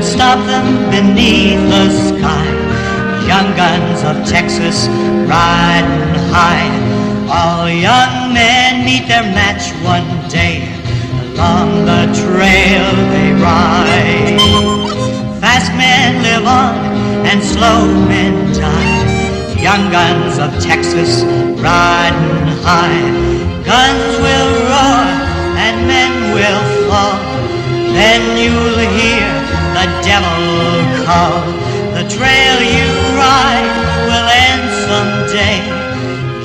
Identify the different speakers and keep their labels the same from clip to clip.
Speaker 1: could stop them beneath the sky? Young guns of Texas riding high. All young men meet their match one day. Along the trail they ride. Fast men live on and slow men die. Young guns of Texas riding high. Guns will roar and men will fall. Then you'll hear the devil call. The trail you ride will end someday.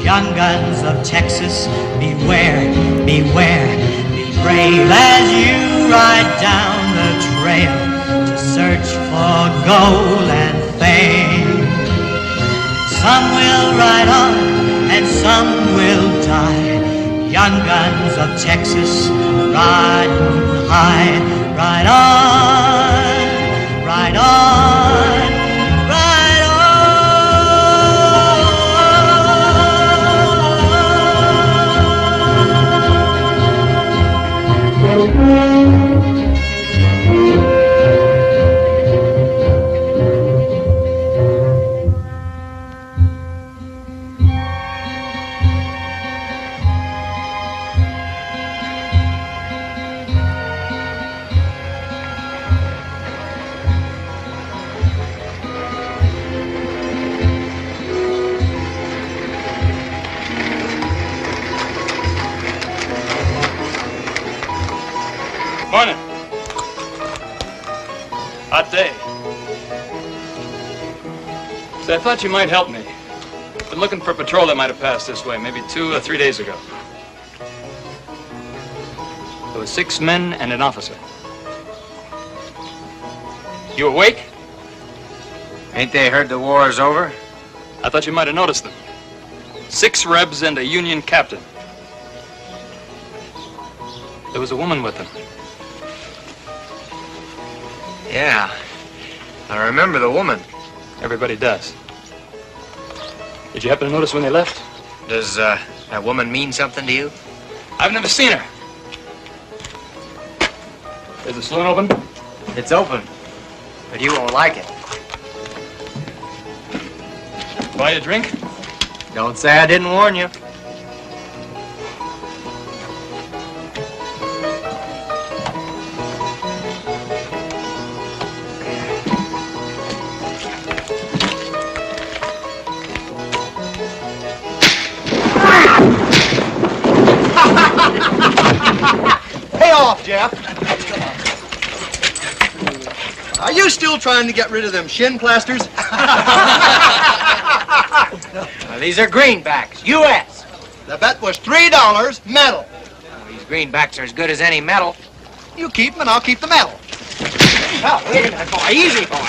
Speaker 1: Young guns of Texas, beware, beware. Be brave as you ride down the trail to search for gold and fame. Some will ride on and some will die. Young guns of Texas, riding high. Ride on, ride on, ride on.
Speaker 2: Morning. Hot day. So I thought you might help me. Been looking for a patrol that might have passed this way, maybe 2 or 3 days ago. There were 6 men and an officer. You awake?
Speaker 3: Ain't they heard the war is over?
Speaker 2: I thought you might have noticed them. 6 Rebs and a Union captain. There was a woman with them.
Speaker 3: Yeah, I remember the woman.
Speaker 2: Everybody does. Did you happen to notice when they left?
Speaker 3: Does that woman mean something to you?
Speaker 2: I've never seen her. Is the saloon open?
Speaker 3: It's open, but you won't like it.
Speaker 2: Buy a drink?
Speaker 3: Don't say I didn't warn you.
Speaker 4: Jeff. Are you still trying to get rid of them shin plasters?
Speaker 3: These are greenbacks, U.S.
Speaker 4: The bet was $3, metal.
Speaker 3: These greenbacks are as good as any metal.
Speaker 4: You keep them and I'll keep the metal.
Speaker 3: Oh, wait a minute, boy. Easy, boy.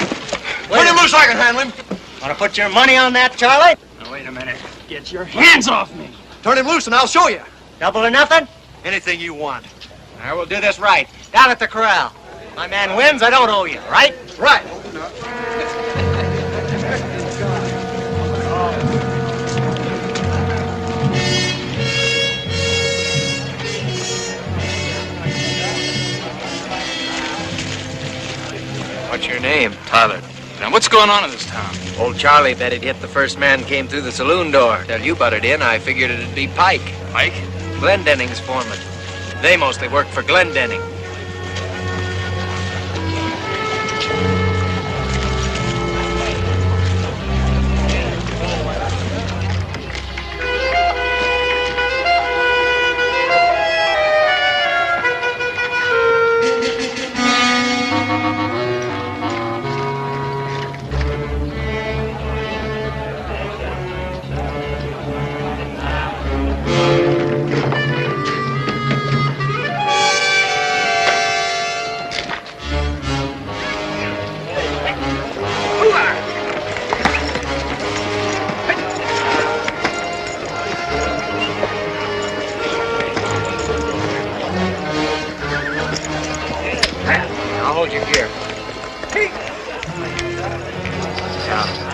Speaker 4: Turn him loose so I can handle him.
Speaker 3: Want to put your money on that, Charlie?
Speaker 2: Now, wait a minute. Get your hands off me.
Speaker 4: Turn him loose and I'll show you.
Speaker 3: Double or nothing?
Speaker 4: Anything you want.
Speaker 3: I will do this right. Down at the corral. My man wins, I don't owe you, right?
Speaker 4: Right.
Speaker 3: What's your name?
Speaker 2: Tyler. Now, what's going on in this town?
Speaker 3: Old Charlie bet he'd hit the first man came through the saloon door. Till you butted in, I figured it'd be Pike.
Speaker 2: Pike?
Speaker 3: Glendenning's foreman. They mostly work for Glendenning.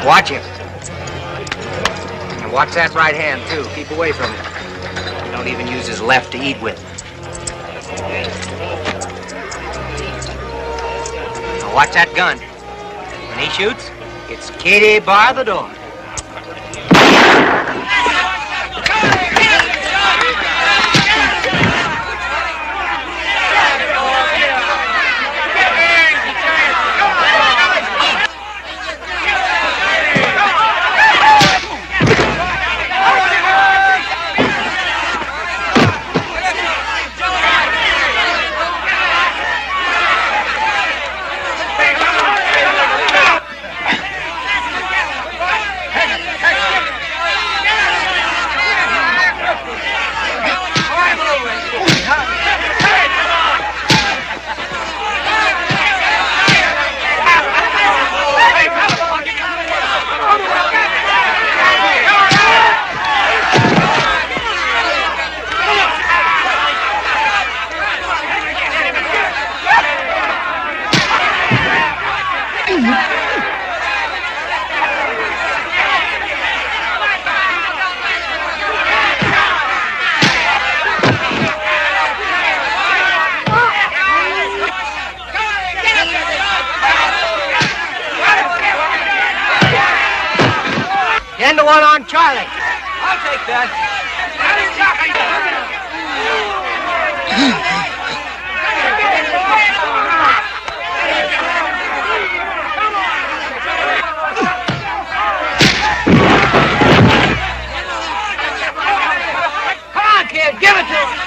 Speaker 3: Watch him. And watch that right hand, too. Keep away from him. Don't even use his left to eat with. Now Now watch that gun. When he shoots, it's Katie bar the door.
Speaker 5: One on Charlie. I'll take that. Come on, kid, give it to him.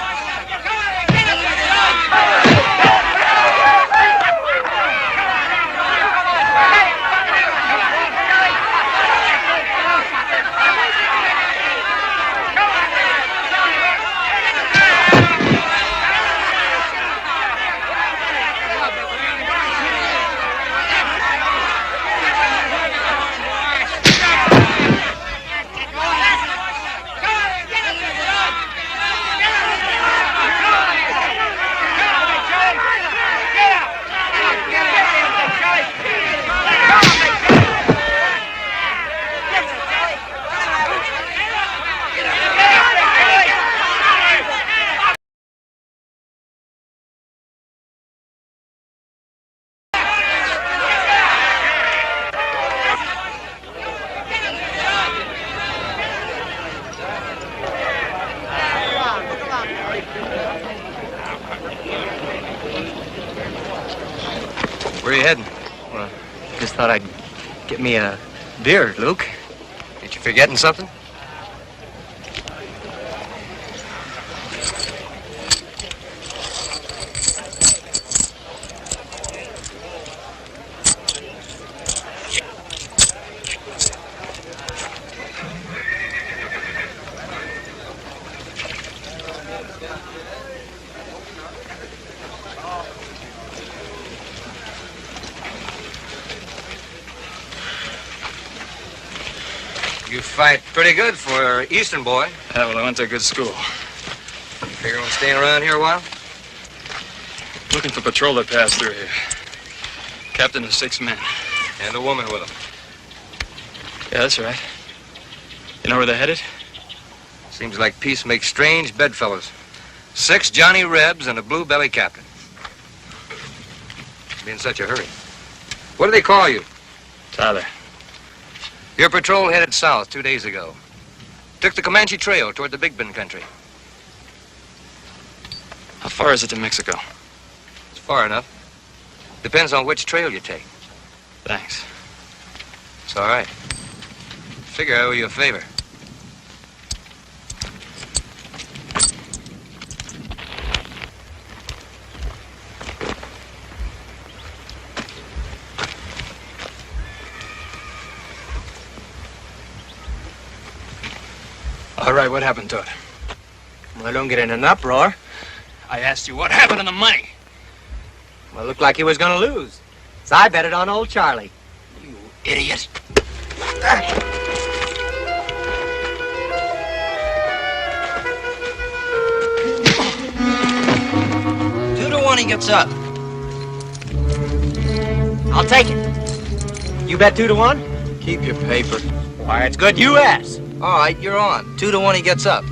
Speaker 3: Where are you heading?
Speaker 5: Well, just thought I'd get me a beer, Luke.
Speaker 3: Ain't you forgetting something? You fight pretty good for an Eastern boy.
Speaker 2: Yeah, well, I went to a good school.
Speaker 3: Figure on staying around here a while?
Speaker 2: Looking for patrol that passed through here. Captain of 6 men.
Speaker 3: And a woman with him.
Speaker 2: Yeah, that's right. You know where they're headed?
Speaker 3: Seems like peace makes strange bedfellows. 6 Johnny Rebs and a blue belly captain. Be in such a hurry. What do they call you?
Speaker 2: Tyler.
Speaker 3: Your patrol headed south 2 days ago. Took the Comanche Trail toward the Big Bend country.
Speaker 2: How far is it to Mexico?
Speaker 3: It's far enough. Depends on which trail you take.
Speaker 2: Thanks.
Speaker 3: It's all right. Figure I owe you a favor.
Speaker 2: All right, what happened to it?
Speaker 5: Well, don't get in an uproar.
Speaker 2: I asked you what happened to the money.
Speaker 5: Well, it looked like he was gonna lose. So I bet it on old Charlie.
Speaker 2: You idiot.
Speaker 5: 2 to 1 he gets up. I'll take it. You bet 2 to 1?
Speaker 3: Keep your paper.
Speaker 5: Why, it's good you asked.
Speaker 3: All right, you're on. 2 to 1 he gets up.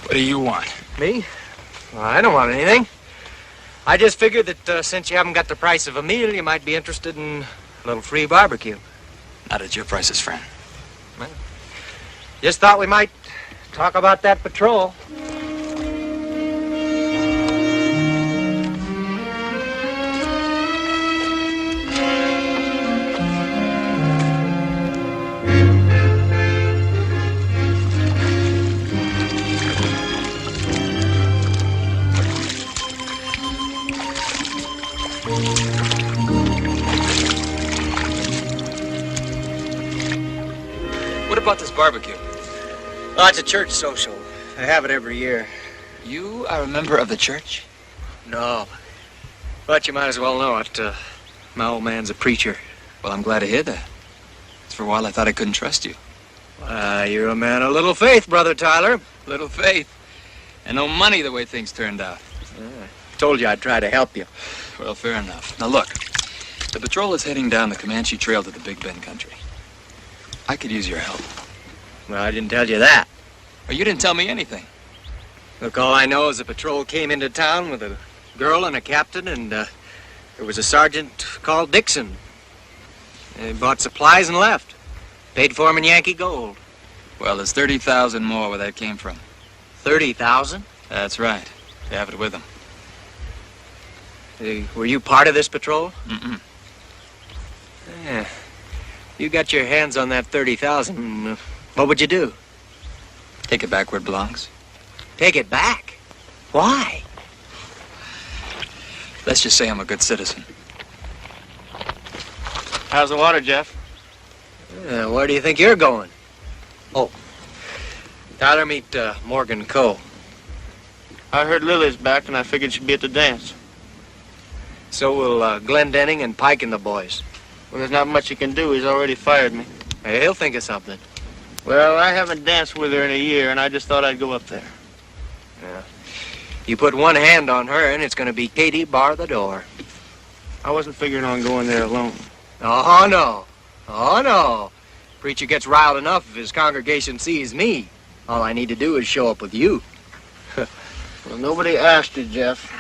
Speaker 2: What do you want?
Speaker 5: Me? Well, I don't want anything. I just figured that since you haven't got the price of a meal, you might be interested in a little free barbecue.
Speaker 2: Not at your prices, friend.
Speaker 5: Well, just thought we might talk about that patrol.
Speaker 2: What about this barbecue?
Speaker 5: Oh, it's a church social. I have it every year.
Speaker 2: You are a member of the church?
Speaker 5: No. But you might as well know it. My old man's a preacher.
Speaker 2: Well, I'm glad to hear that. For a while, I thought I couldn't trust you.
Speaker 5: You're a man of little faith, Brother Tyler.
Speaker 2: Little faith. And no money the way things turned out.
Speaker 5: Told you I'd try to help you.
Speaker 2: Well, fair enough. Now, look. The patrol is heading down the Comanche Trail to the Big Bend country. I could use your help.
Speaker 5: Well, I didn't tell you that.
Speaker 2: Well, you didn't tell me anything.
Speaker 5: Look, all I know is the patrol came into town with a girl and a captain, and there was a sergeant called Dixon. They bought supplies and left. Paid for 'em in Yankee gold.
Speaker 2: Well, there's 30,000 more where that came from.
Speaker 5: 30,000?
Speaker 2: That's right. They have it with them.
Speaker 5: Were you part of this patrol?
Speaker 2: Mm-mm.
Speaker 5: Yeah. You got your hands on that 30,000. What would you do?
Speaker 2: Take it back where it belongs.
Speaker 5: Take it back? Why?
Speaker 2: Let's just say I'm a good citizen.
Speaker 6: How's the water, Jeff?
Speaker 5: Where do you think you're going? Oh. Tyler, meet Morgan Coe.
Speaker 6: I heard Lily's back, and I figured she'd be at the dance.
Speaker 5: So will Glendenning and Pike and the boys.
Speaker 6: Well, there's not much he can do. He's already fired me.
Speaker 5: Hey, he'll think of something.
Speaker 6: Well, I haven't danced with her in a year, and I just thought I'd go up there.
Speaker 5: Yeah. You put one hand on her, and it's going to be Katie bar the door.
Speaker 6: I wasn't figuring on going there alone.
Speaker 5: Oh, no. Oh, no. Preacher gets riled enough if his congregation sees me. All I need to do is show up with you.
Speaker 6: Well, nobody asked you, Jeff.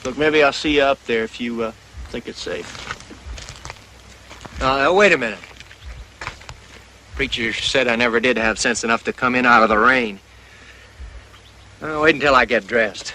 Speaker 6: Look, maybe I'll see you up there if you think it's safe.
Speaker 5: Wait a minute. Preacher said I never did have sense enough to come in out of the rain. Wait until I get dressed.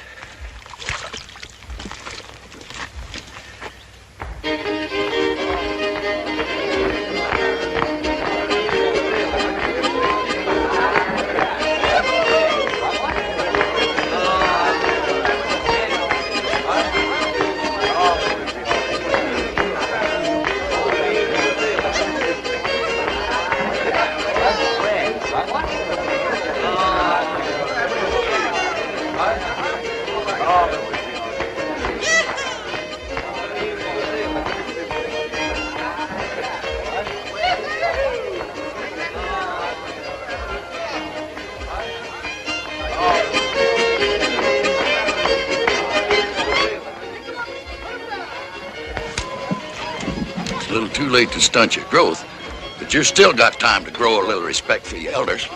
Speaker 7: Too late to stunt your growth, but you've still got time to grow a little respect for your elders.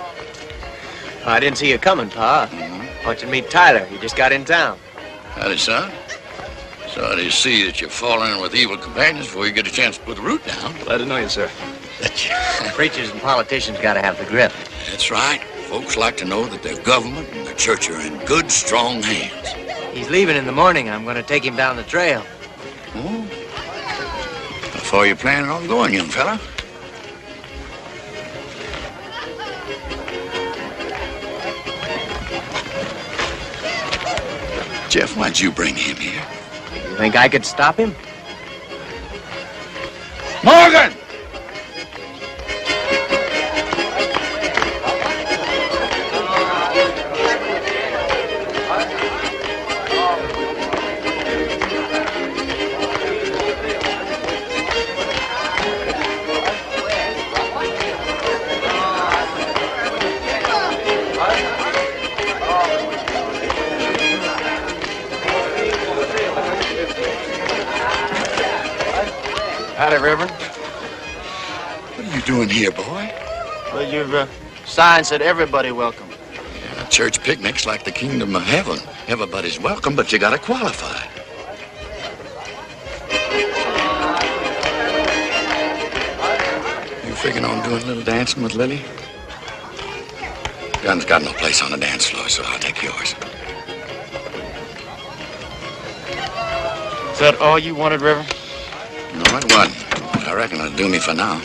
Speaker 5: I didn't see you coming, Pa. Want you to meet Tyler. He just got in town.
Speaker 7: Howdy, son. Sorry to see that you're falling in with evil companions before you get a chance to put the root down.
Speaker 2: Glad to know you, sir.
Speaker 5: Preachers and politicians got to have the grip.
Speaker 7: That's right. Folks like to know that their government and their church are in good, strong hands.
Speaker 5: He's leaving in the morning. I'm going to take him down the trail.
Speaker 7: Oh? How far are you planning on going, young fella? Jeff, why'd you bring him here?
Speaker 5: You think I could stop him?
Speaker 7: Morgan!
Speaker 6: Howdy, Reverend.
Speaker 7: What are you doing here, boy?
Speaker 6: Well, you've sign said everybody welcome.
Speaker 7: Yeah. church picnic's like the kingdom of heaven. Everybody's welcome, but you gotta qualify. You figuring on doing a little dancing with Lily? Gun's got no place on the dance floor, so I'll take yours.
Speaker 6: Is that all you wanted, Reverend?
Speaker 7: No, it wasn't. But I reckon it'll do me for now.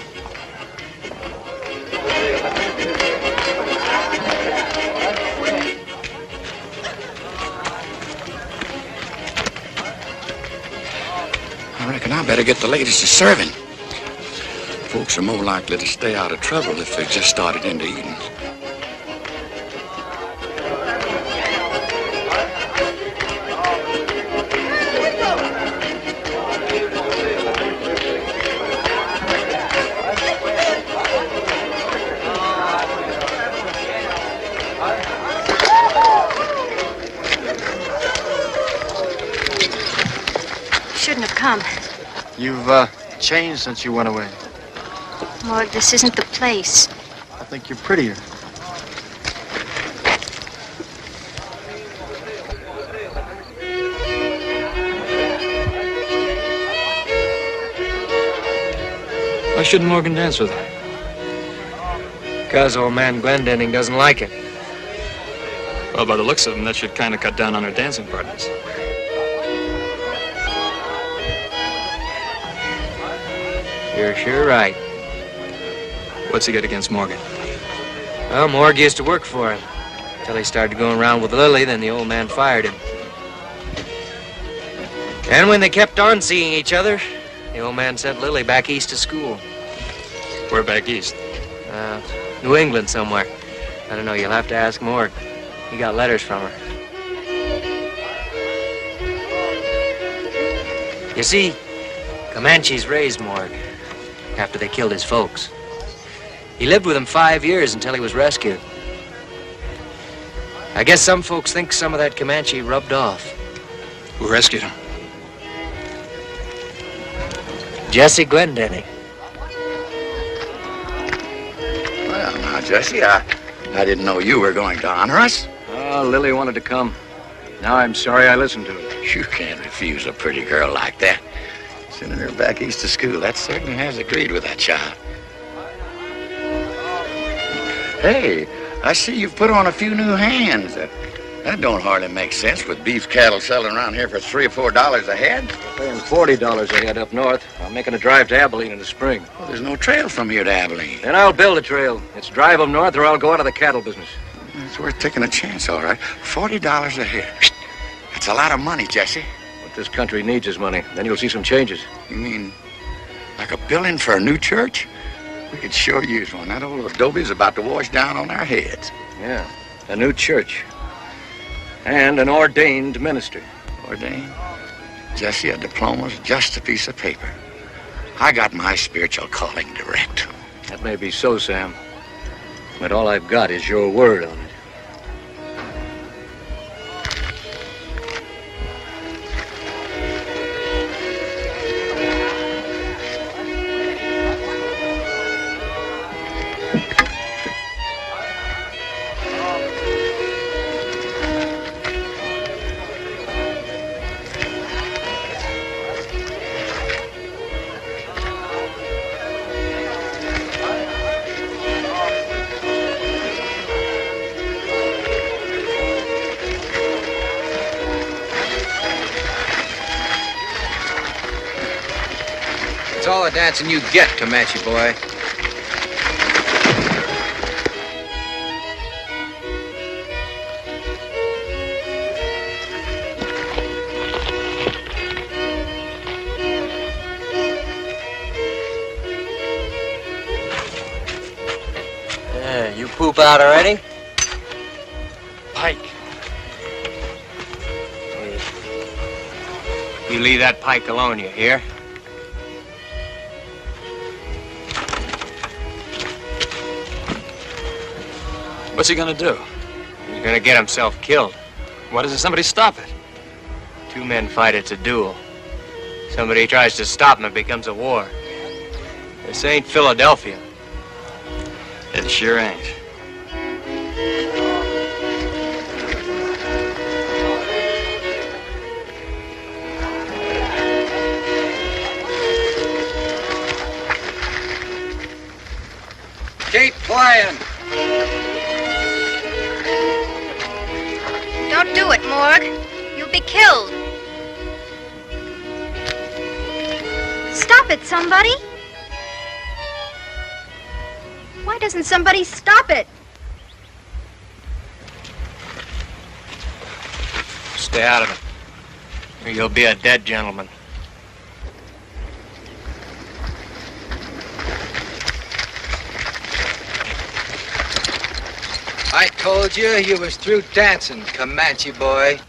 Speaker 7: I reckon I better get the ladies to serving. Folks are more likely to stay out of trouble if they've just started into eating.
Speaker 8: Shouldn't have come.
Speaker 6: You've changed since you went away.
Speaker 8: Morg, this isn't the place.
Speaker 6: I think you're prettier.
Speaker 2: Why shouldn't Morgan dance with her?
Speaker 5: Because old man Glendenning doesn't like it.
Speaker 2: Well, by the looks of him, that should kind of cut down on her dancing partners.
Speaker 5: You're sure right.
Speaker 2: What's he got against Morgan?
Speaker 5: Well, Morg used to work for him. Until he started going around with Lily, then the old man fired him. And when they kept on seeing each other, the old man sent Lily back east to school.
Speaker 2: Where back east?
Speaker 5: New England somewhere. I don't know, you'll have to ask Morg. He got letters from her. You see, Comanches raised Morg after they killed his folks. He lived with them 5 years until he was rescued. I guess some folks think some of that Comanche rubbed off.
Speaker 2: Who rescued him?
Speaker 5: Jesse Glendenning.
Speaker 7: Well, now, Jesse, I didn't know you were going to honor us.
Speaker 9: Oh, Lily wanted to come. Now I'm sorry I listened to her.
Speaker 7: You can't refuse a pretty girl like that. Sending her back east to school, that certainly has agreed with that child. Hey, I see you've put on a few new hands. That don't hardly make sense with beef cattle selling around here for $3 or $4 a head.
Speaker 9: Paying $40 a head up north. I'm making a drive to Abilene in the spring.
Speaker 7: Well, there's no trail from here to Abilene.
Speaker 9: Then I'll build a trail. It's drive them north or I'll go out of the cattle business.
Speaker 7: It's worth taking a chance, all right. $40 a head. That's a lot of money, Jesse.
Speaker 9: What this country needs is money. Then you'll see some changes.
Speaker 7: You mean like a building for a new church? We could sure use one. That old adobe's about to wash down on our heads.
Speaker 9: Yeah, a new church. And an ordained minister.
Speaker 7: Ordained? Jesse, a diploma's just a piece of paper. I got my spiritual calling direct.
Speaker 9: That may be so, Sam. But all I've got is your word on it.
Speaker 3: It's all the dancing you get, Comanche boy.
Speaker 5: Yeah, you poop out already?
Speaker 6: Pike.
Speaker 5: You leave that Pike alone, you hear?
Speaker 2: What's he gonna do?
Speaker 5: He's gonna get himself killed.
Speaker 2: Why doesn't somebody stop it?
Speaker 5: Two men fight, it's a duel. Somebody tries to stop him, it becomes a war. This ain't Philadelphia.
Speaker 2: It sure ain't.
Speaker 8: Morg. You'll be killed. Stop it, somebody. Why doesn't somebody stop it?
Speaker 5: Stay out of it, or you'll be a dead gentleman.
Speaker 3: I told you was through dancing, Comanche boy.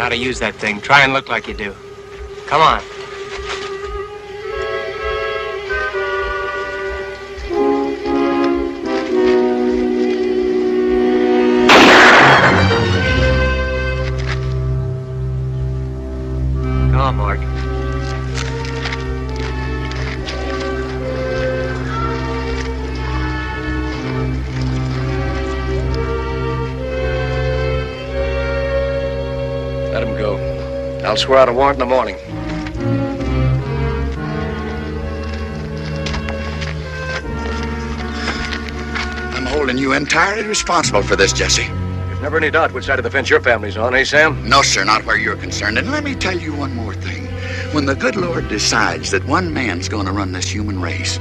Speaker 5: To use that thing. Try and look like you do. Come on. Come on, Mark.
Speaker 9: Let him go. I'll swear out a warrant in the morning.
Speaker 7: I'm holding you entirely responsible for this, Jesse.
Speaker 9: There's never any doubt which side of the fence your family's on, eh, Sam?
Speaker 7: No, sir, not where you're concerned. And let me tell you one more thing. When the good Lord decides that one man's going to run this human race,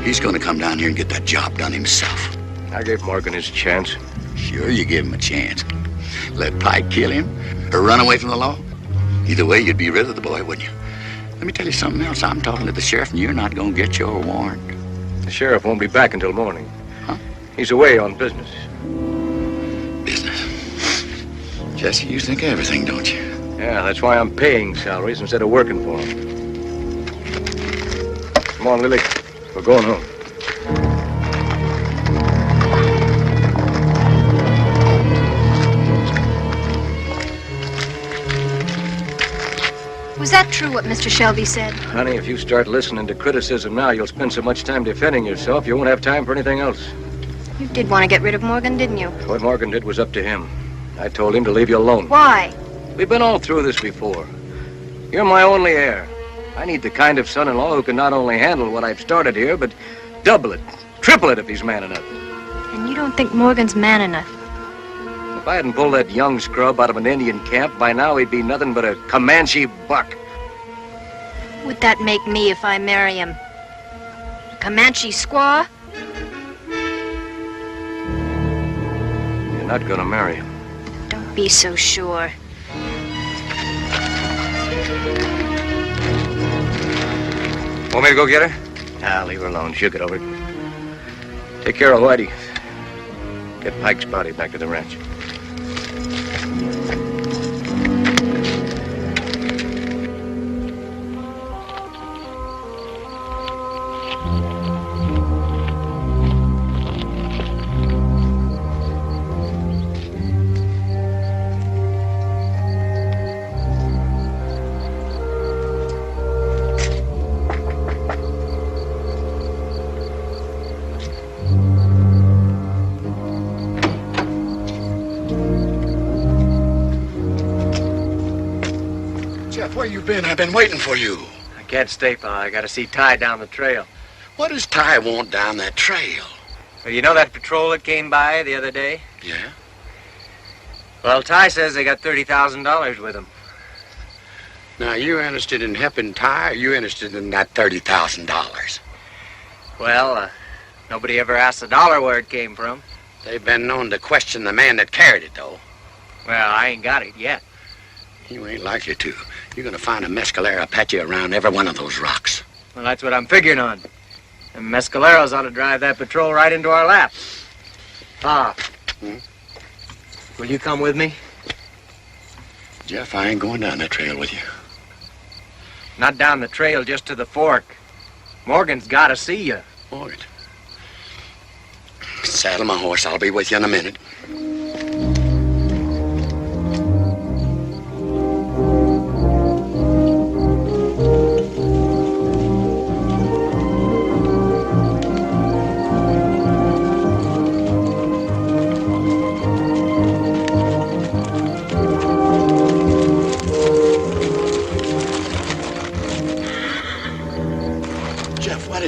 Speaker 7: he's going to come down here and get that job done himself.
Speaker 9: I gave Morgan his chance.
Speaker 7: Sure, you gave him a chance. Let Pike kill him or run away from the law. Either way, you'd be rid of the boy, wouldn't you? Let me tell you something else. I'm talking to the sheriff, and you're not going to get your warrant.
Speaker 9: The sheriff won't be back until morning.
Speaker 7: Huh?
Speaker 9: He's away on business.
Speaker 7: Business? Jesse, you think of everything, don't you?
Speaker 9: Yeah, that's why I'm paying salaries instead of working for him. Come on, Lily. We're going home.
Speaker 8: Was that true, what Mr. Shelby said?
Speaker 9: Honey, if you start listening to criticism now, you'll spend so much time defending yourself, you won't have time for anything else.
Speaker 8: You did want to get rid of Morgan, didn't you?
Speaker 9: What Morgan did was up to him. I told him to leave you alone.
Speaker 8: Why?
Speaker 9: We've been all through this before. You're my only heir. I need the kind of son-in-law who can not only handle what I've started here, but double it, triple it if he's man enough.
Speaker 8: And you don't think Morgan's man enough?
Speaker 9: If I hadn't pulled that young scrub out of an Indian camp, by now he'd be nothing but a Comanche buck.
Speaker 8: Would that make me if I marry him? A Comanche squaw?
Speaker 9: You're not gonna marry him.
Speaker 8: Don't be so sure.
Speaker 9: Want me to go get her? Nah, leave her alone. She'll get over it. Take care of Whitey. Get Pike's body back to the ranch.
Speaker 7: Where you been? I've been waiting for you.
Speaker 5: I can't stay, Pa. I gotta see Ty down the trail.
Speaker 7: What does Ty want down that trail?
Speaker 5: Well, you know that patrol that came by the other day?
Speaker 7: Yeah?
Speaker 5: Well, Ty says they got $30,000 with them.
Speaker 7: Now, you interested in helping Ty, or you interested in that $30,000?
Speaker 5: Well, nobody ever asked the dollar where it came from.
Speaker 7: They've been known to question the man that carried it, though.
Speaker 5: Well, I ain't got it yet.
Speaker 7: You ain't likely to. You're gonna find a mescalero Apache around every one of those rocks.
Speaker 5: Well, that's what I'm figuring on. And mescaleros ought to drive that patrol right into our lap. Pa, will you come with me?
Speaker 7: Jeff, I ain't going down that trail with you.
Speaker 5: Not down the trail, just to the fork. Morgan's gotta see you.
Speaker 7: Morgan. Saddle my horse. I'll be with you in a minute.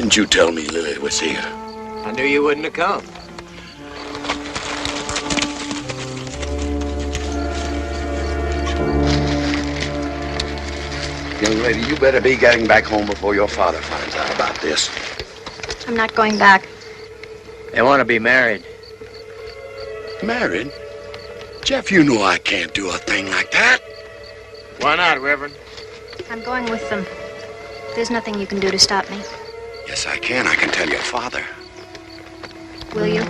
Speaker 7: didn't you tell me Lily was here?
Speaker 5: I knew you wouldn't have come.
Speaker 7: Young lady, you better be getting back home before your father finds out about this.
Speaker 8: I'm not going back.
Speaker 5: They want to be married.
Speaker 7: Married? Jeff, you know I can't do a thing like that.
Speaker 6: Why not, Reverend?
Speaker 8: I'm going with them. There's nothing you can do to stop me.
Speaker 7: Yes, I can. I can tell your father.
Speaker 8: Will you?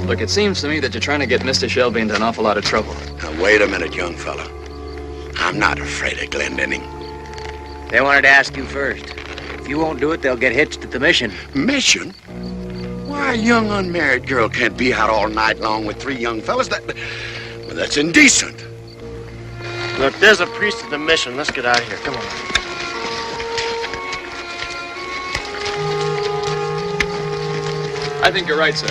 Speaker 2: Look, it seems to me that you're trying to get Mr. Shelby into an awful lot of trouble.
Speaker 7: Now, wait a minute, young fella. I'm not afraid of Glendenning.
Speaker 5: They wanted to ask you first. If you won't do it, they'll get hitched at the mission.
Speaker 7: Mission? Why, a young unmarried girl can't be out all night long with 3 young fellas. That's indecent.
Speaker 6: Look, there's a priest at the mission. Let's get out of here. Come on.
Speaker 2: I think you're right, sir.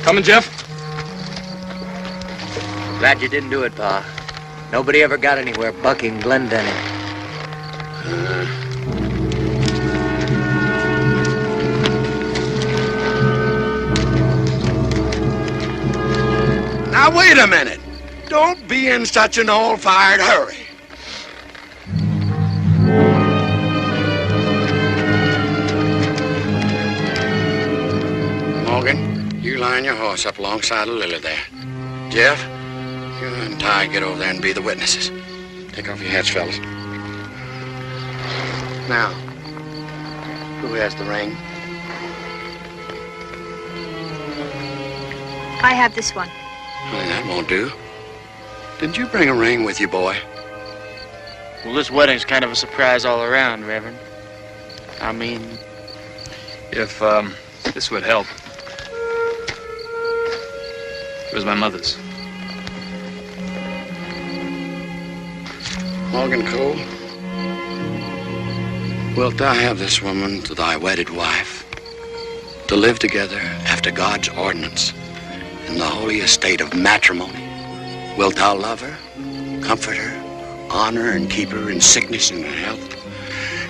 Speaker 2: Coming, Jeff?
Speaker 5: Glad you didn't do it, Pa. Nobody ever got anywhere bucking Glendenning.
Speaker 7: Now, wait a minute. Don't be in such an all-fired hurry. Morgan, you line your horse up alongside of Lily there. Jeff, you and Ty get over there and be the witnesses. Take off your hats, fellas. Now, who has the ring?
Speaker 8: I have this one.
Speaker 7: Well, that won't do. Didn't you bring a ring with you, boy?
Speaker 6: Well, this wedding's kind of a surprise all around, Reverend. I mean...
Speaker 2: If, this would help. It was my mother's.
Speaker 7: Morgan Cole, wilt thou have this woman to thy wedded wife, to live together after God's ordinance in the holy estate of matrimony? Wilt thou love her, comfort her, honor and keep her in sickness and in health,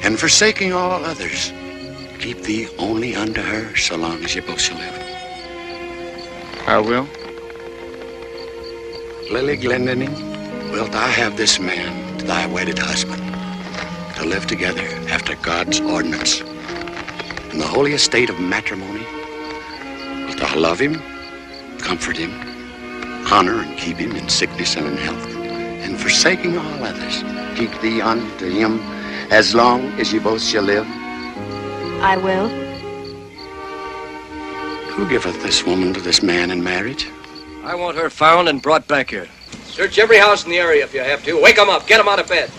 Speaker 7: and forsaking all others, keep thee only unto her so long as ye both shall live?
Speaker 6: I will.
Speaker 7: Lily Glendenning, wilt thou have this man to thy wedded husband, to live together after God's ordinance in the holy estate of matrimony? Wilt thou love him, comfort him, honor and keep him in sickness and in health, and forsaking all others, keep thee unto him as long as ye both shall live?
Speaker 8: I will.
Speaker 7: Who giveth this woman to this man in marriage?
Speaker 9: I want her found and brought back here. Search every house in the area if you have to. Wake them up. Get them out of bed.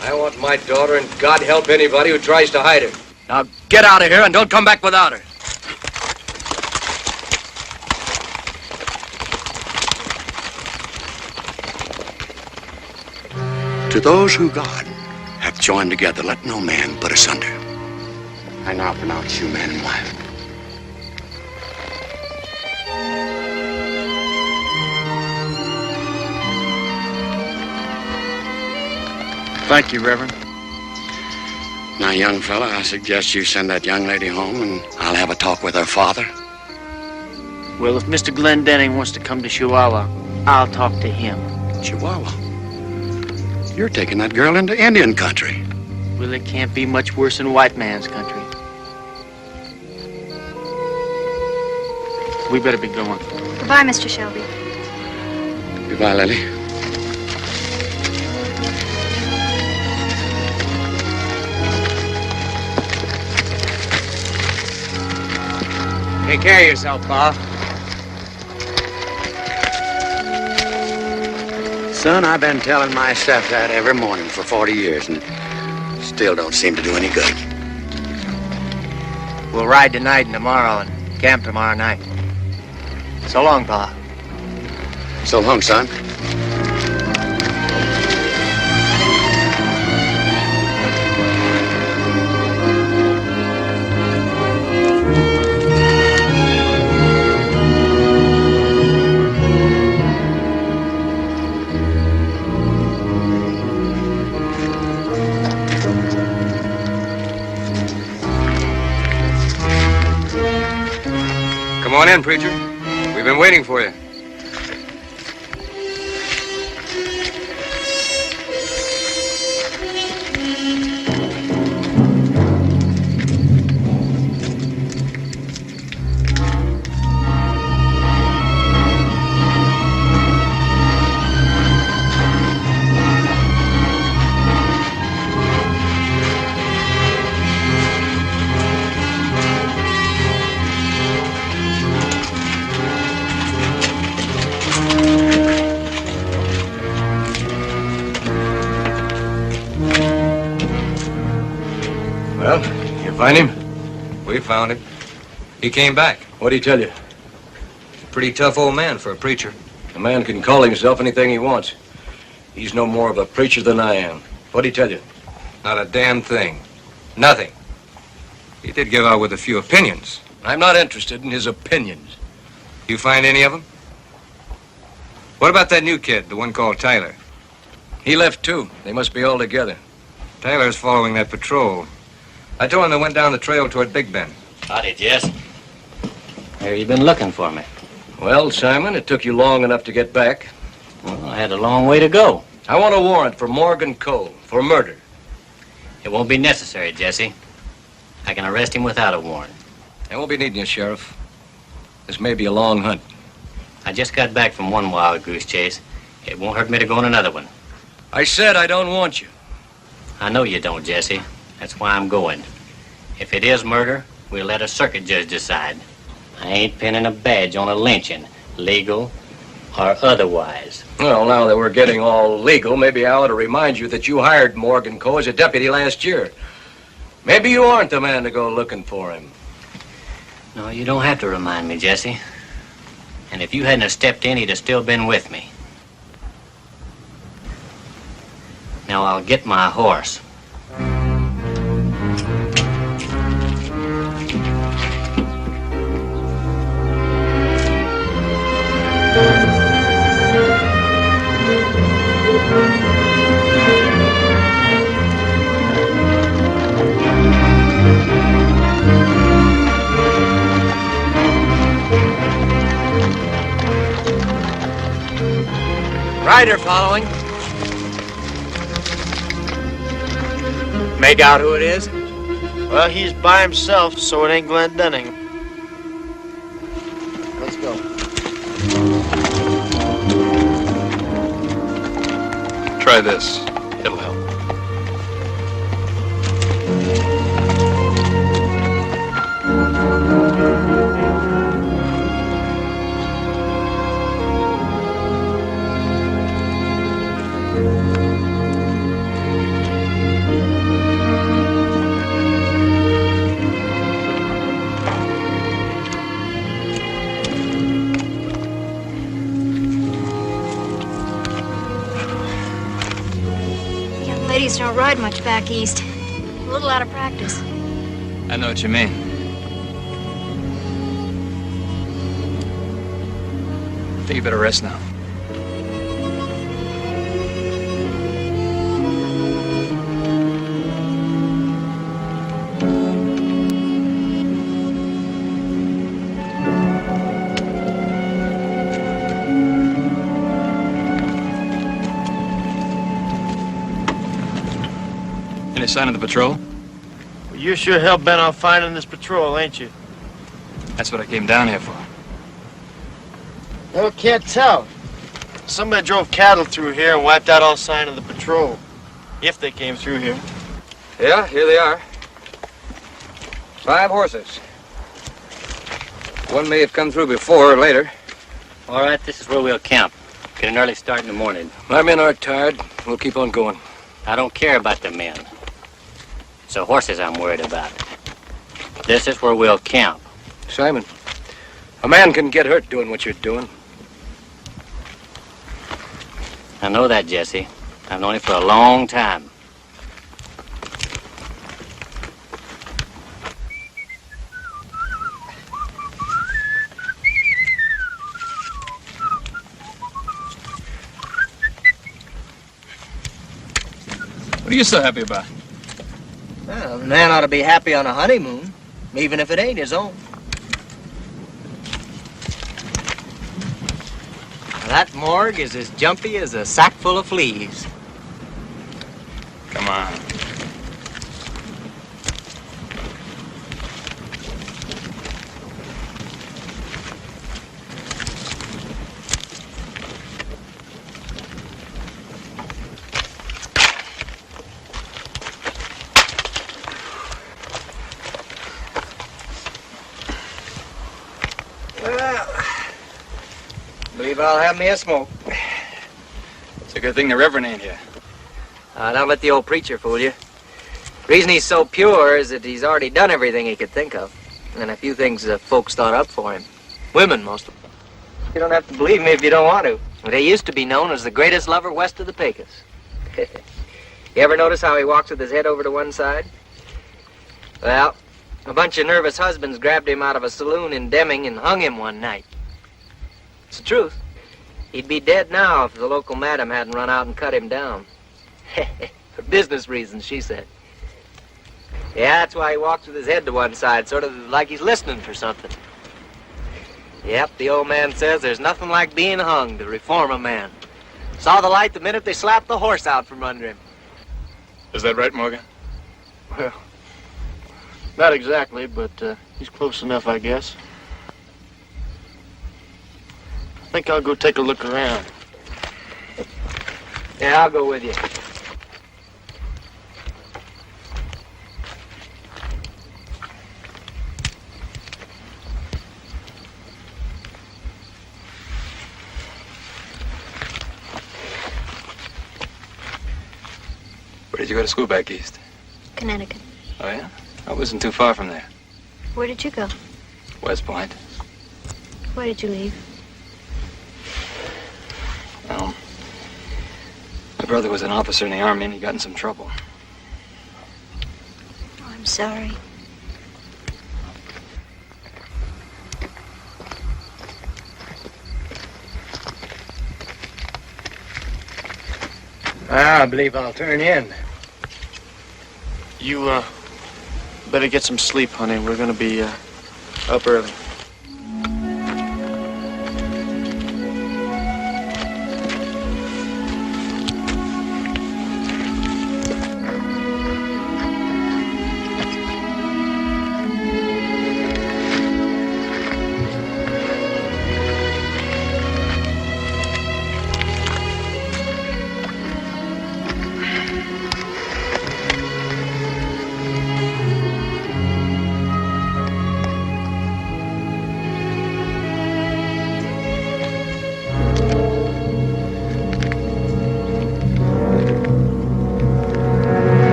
Speaker 9: I want my daughter, and God help anybody who tries to hide her. Now get out of here and don't come back without her.
Speaker 7: To those who God hath joined together, let no man put asunder. I now pronounce you man and wife.
Speaker 6: Thank you, Reverend.
Speaker 7: Now, young fella, I suggest you send that young lady home, and I'll have a talk with her father.
Speaker 6: Well, if Mr. Glendenning wants to come to Chihuahua, I'll talk to him.
Speaker 7: Chihuahua? You're taking that girl into Indian country.
Speaker 6: Well, it can't be much worse than white man's country. We better be going.
Speaker 8: Goodbye, Mr. Shelby.
Speaker 7: Goodbye, Lily.
Speaker 5: Take care of yourself, Pa.
Speaker 7: Son, I've been telling myself that every morning for 40 years, and still don't seem to do any good.
Speaker 5: We'll ride tonight and tomorrow and camp tomorrow night. So long, Pa.
Speaker 7: So long, son.
Speaker 9: on in, preacher. We've been waiting for you.
Speaker 10: Find him?
Speaker 9: We found him. He came back.
Speaker 10: What'd he tell you?
Speaker 9: Pretty tough old man for a preacher.
Speaker 10: A man can call himself anything he wants. He's no more of a preacher than I am. What'd he tell you?
Speaker 9: Not a damn thing. Nothing. He did give out with a few opinions.
Speaker 10: I'm not interested in his opinions.
Speaker 9: You find any of them? What about that new kid, the one called Tyler?
Speaker 10: He left too. They must be all together.
Speaker 9: Tyler's following that patrol. I told him they went down the trail toward Big Bend.
Speaker 5: Howdy, Jess. Here you been looking for me?
Speaker 10: Well, Simon, it took you long enough to get back.
Speaker 5: Well, I had a long way to go.
Speaker 10: I want a warrant for Morgan Cole for murder.
Speaker 5: It won't be necessary, Jesse. I can arrest him without a warrant.
Speaker 10: I won't be needing you, Sheriff. This may be a long hunt.
Speaker 5: I just got back from one wild goose chase. It won't hurt me to go on another one.
Speaker 10: I said I don't want you.
Speaker 5: I know you don't, Jesse. That's why I'm going. If it is murder, we'll let a circuit judge decide. I ain't pinning a badge on a lynching, legal or otherwise.
Speaker 10: Well, now that we're getting all legal, maybe I ought to remind you that you hired Morgan Cole as a deputy last year. Maybe you aren't the man to go looking for him.
Speaker 5: No, you don't have to remind me, Jesse. And if you hadn't have stepped in, he'd have still been with me. Now I'll get my horse.
Speaker 3: Rider following.
Speaker 5: Make out who it is?
Speaker 6: Well, he's by himself, so it ain't Glendenning. Let's go.
Speaker 2: Try this. It'll help.
Speaker 8: Ladies don't ride much back east. A little out of practice.
Speaker 2: I know what you mean. I think you better rest now. Any sign of the patrol?
Speaker 6: Well, you're sure hell-bent on finding this patrol, ain't you?
Speaker 2: That's what I came down here for.
Speaker 6: Well, can't tell. Somebody drove cattle through here and wiped out all sign of the patrol. If they came through here.
Speaker 9: Yeah, here they are. 5 horses. One may have come through before or later.
Speaker 5: All right, this is where we'll camp. Get an early start in the morning.
Speaker 10: My men are tired. We'll keep on going.
Speaker 5: I don't care about the men. It's the horses I'm worried about. This is where we'll camp.
Speaker 10: Simon, a man can get hurt doing what you're doing.
Speaker 5: I know that, Jesse. I've known it for a long time.
Speaker 2: What are you so happy about?
Speaker 3: Well, a man ought to be happy on a honeymoon, even if it ain't his own.
Speaker 5: morgue is as jumpy as a sack full of fleas.
Speaker 2: Come on.
Speaker 5: Believe I'll have me a smoke.
Speaker 2: It's a good thing the Reverend ain't here.
Speaker 5: Don't let the old preacher fool you. Reason he's so pure is that he's already done everything he could think of. And a few things folks thought up for him. Women, most of them. You don't have to believe me if you don't want to. But he used to be known as the greatest lover west of the Pecos. You ever notice how he walks with his head over to one side? Well, a bunch of nervous husbands grabbed him out of a saloon in Deming and hung him one night. It's the truth. He'd be dead now if the local madam hadn't run out and cut him down. For business reasons, she said. Yeah, that's why he walks with his head to one side, sort of like he's listening for something. Yep, the old man says there's nothing like being hung to reform a man. Saw the light the minute they slapped the horse out from under him.
Speaker 2: Is that right, Morgan?
Speaker 6: Well, not exactly, but he's close enough, I guess. I think I'll go take a look around.
Speaker 5: Yeah, I'll go with you.
Speaker 2: Where did you go to school back east?
Speaker 8: Connecticut.
Speaker 2: Oh, yeah? I wasn't too far from there.
Speaker 8: Where did you go?
Speaker 2: West Point.
Speaker 8: Why did you leave?
Speaker 2: Well, my brother was an officer in the Army and he got in some trouble.
Speaker 8: Oh, I'm sorry.
Speaker 5: I believe I'll turn in.
Speaker 6: You, better get some sleep, honey. We're gonna be, up early.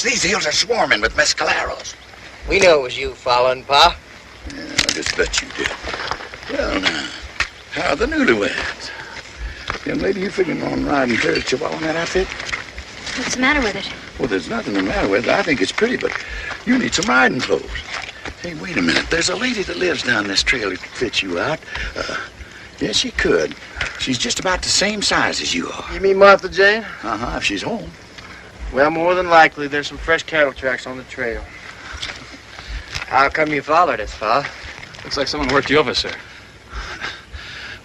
Speaker 7: These hills are swarming with mescaleros.
Speaker 3: We know it was you following, Pa.
Speaker 7: Yeah, I just bet you did. Well, now, how are the newlyweds? Young lady, you figuring on riding Terry Chihuahua in that outfit?
Speaker 8: What's the matter with it?
Speaker 7: Well, there's nothing the matter with it. I think it's pretty, but you need some riding clothes. Hey, wait a minute. There's a lady that lives down this trail who could fit you out. Yes, she could. She's just about the same size as you are.
Speaker 6: You mean Martha Jane?
Speaker 7: Uh-huh, if she's home.
Speaker 6: Well, more than likely, there's some fresh cattle tracks on the trail.
Speaker 5: How come you followed us, Pa?
Speaker 2: Looks like someone worked you over, sir.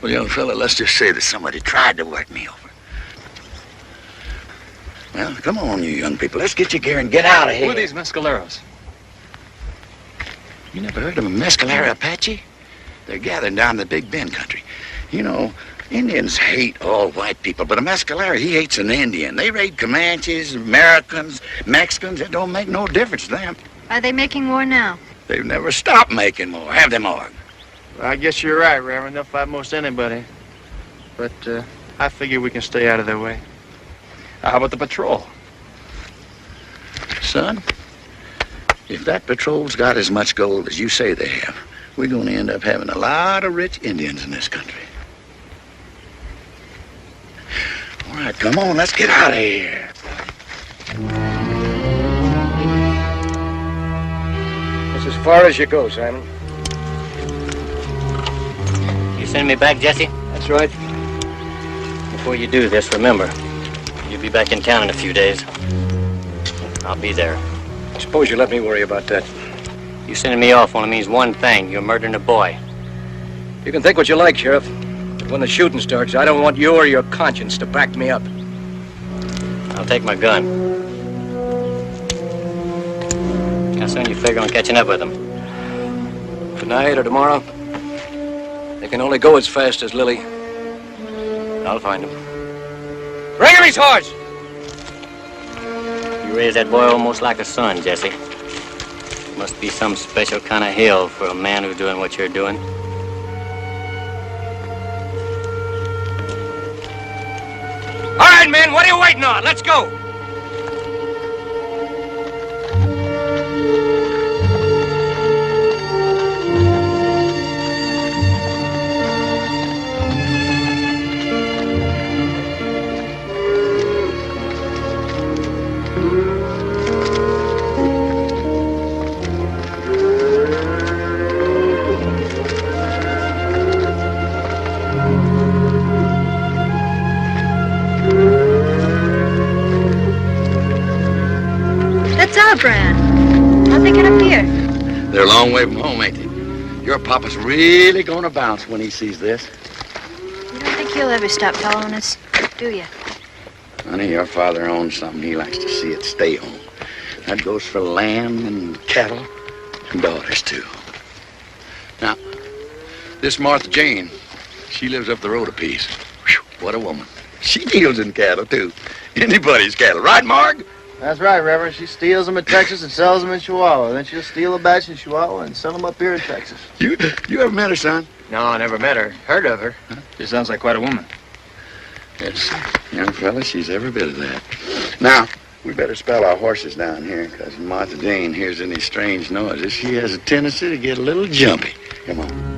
Speaker 7: Well, young fella, let's just say that somebody tried to work me over. Well, come on, you young people. Let's get your gear and get out of here.
Speaker 2: Who are these mescaleros?
Speaker 7: You never heard of a mescalero Apache? They're gathered down in the Big Bend country. You know, Indians hate all white people, but a mescalero, he hates an Indian. They raid Comanches, Americans, Mexicans. It don't make no difference to them.
Speaker 8: Are they making war now?
Speaker 7: They've never stopped making more, have they, Morgan?
Speaker 6: Well, I guess you're right, Reverend. They'll fight most anybody. But, I figure we can stay out of their way.
Speaker 2: How about the patrol?
Speaker 7: Son, if that patrol's got as much gold as you say they have, we're going to end up having a lot of rich Indians in this country. All right, come on, let's get out of here.
Speaker 9: That's as far as you go, Simon.
Speaker 5: You send me back, Jesse?
Speaker 9: That's right.
Speaker 5: Before you do this, remember, you'll be back in town in a few days. I'll be there.
Speaker 9: Suppose you let me worry about that.
Speaker 11: You sending me off only means one thing. You're murdering a boy.
Speaker 9: You can think what you like, Sheriff. But when the shooting starts, I don't want you or your conscience to back me up.
Speaker 11: I'll take my gun. How soon you figure on catching up with him?
Speaker 9: Tonight or tomorrow? They can only go as fast as Lily.
Speaker 11: I'll find him.
Speaker 9: Bring him his horse!
Speaker 11: You raised that boy almost like a son, Jesse. Must be some special kind of hell for a man who's doing what you're doing.
Speaker 9: All right, men, what are you waiting on? Let's go!
Speaker 8: Brand. How'd they get up here?
Speaker 7: They're a long way from home, ain't they? Your papa's really gonna bounce when he sees this.
Speaker 8: You don't think he'll ever stop following us, do you?
Speaker 7: Honey, your father owns something. He likes to see it stay home. That goes for land and cattle and daughters, too. Now, this Martha Jane, she lives up the road a piece. Whew, what a woman. She deals in cattle, too. Anybody's cattle. Right, Marg?
Speaker 6: That's right, Reverend. She steals them in Texas and sells them in Chihuahua. Then she'll steal a batch in Chihuahua and sell them up here in Texas.
Speaker 7: You ever met her, son?
Speaker 5: No, I never met her. Heard of her.
Speaker 2: Huh? She sounds like quite a woman.
Speaker 7: Yes, young fella, she's every bit of that. Now, we better spell our horses down here, because Martha Jane hears any strange noises. She has a tendency to get a little jumpy. Come on.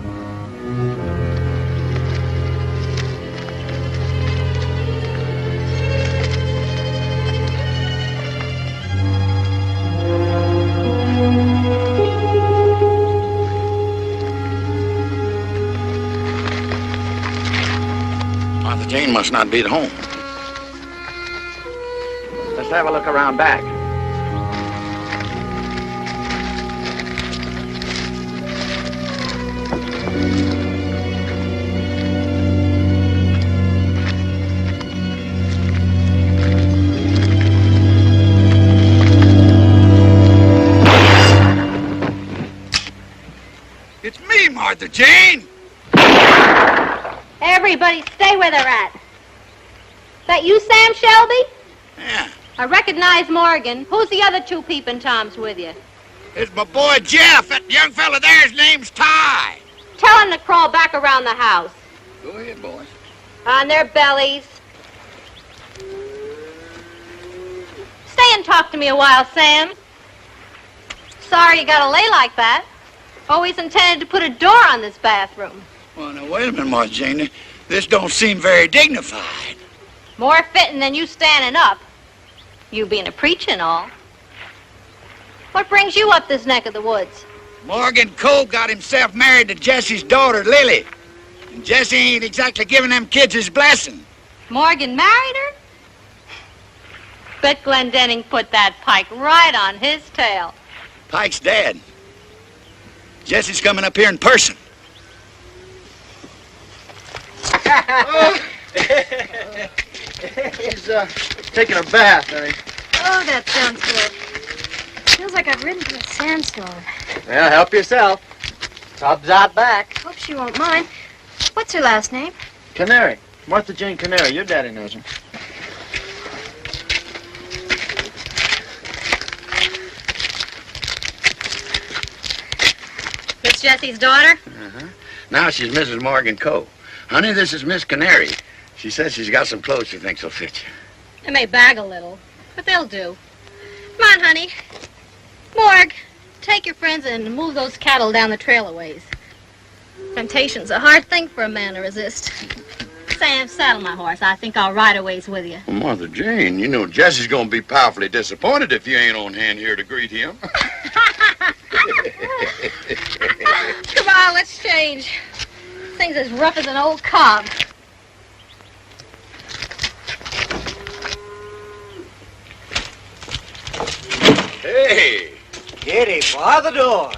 Speaker 7: Jane must not be at home.
Speaker 6: Let's have a look around back.
Speaker 7: It's me, Martha Jane!
Speaker 12: Everybody stay where they're at. That you, Sam Shelby?
Speaker 7: Yeah.
Speaker 12: I recognize Morgan. Who's the other two peeping toms with you?
Speaker 7: It's my boy Jeff. That young fella there's name's Ty.
Speaker 12: Tell him to crawl back around the house.
Speaker 7: Go ahead, boys.
Speaker 12: On their bellies. Stay and talk to me a while, Sam. Sorry you gotta lay like that. Always intended to put a door on this bathroom.
Speaker 7: Well, now, wait a minute, Martha Jane. This don't seem very dignified.
Speaker 12: More fitting than you standing up. You being a preacher and all. What brings you up this neck of the woods?
Speaker 7: Morgan Cole got himself married to Jesse's daughter, Lily. And Jesse ain't exactly giving them kids his blessing.
Speaker 12: Morgan married her? Bet Glendenning put that Pike right on his tail.
Speaker 7: Pike's dead. Jesse's coming up here in person.
Speaker 6: He's taking a bath, Mary.
Speaker 8: Oh, that sounds good. Feels like I've ridden through a sandstorm.
Speaker 5: Well, help yourself. Tub's out back.
Speaker 8: Hope she won't mind. What's her last name?
Speaker 6: Canary. Martha Jane Canary. Your daddy knows her.
Speaker 12: It's Jesse's daughter?
Speaker 7: Uh-huh. Now she's Mrs. Morgan Cole. Honey, this is Miss Canary. She says she's got some clothes she thinks will fit you.
Speaker 12: They may bag a little, but they'll do. Come on, honey. Morg, take your friends and move those cattle down the trail a ways. Temptation's a hard thing for a man to resist. Sam, saddle my horse. I think I'll ride a ways with you.
Speaker 7: Well, Martha Jane, you know Jesse's gonna be powerfully disappointed if you ain't on hand here to greet him.
Speaker 12: Come on, let's change. This thing's as rough as an old cob.
Speaker 5: Hey! Kitty, bar the door.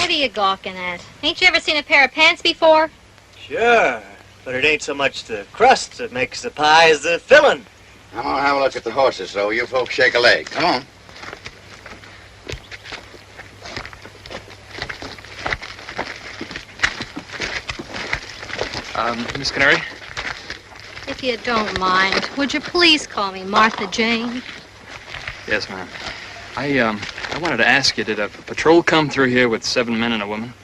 Speaker 12: What are you gawking at? Ain't you ever seen a pair of pants before?
Speaker 5: Sure, but it ain't so much the crust that makes the pie as the filling.
Speaker 7: I'm gonna have a look at the horses, so you folks shake a leg. Come on.
Speaker 2: Miss Canary?
Speaker 12: If you don't mind, would you please call me Martha Jane?
Speaker 2: Yes, ma'am. I wanted to ask you, did a patrol come through here with 7 men and a woman?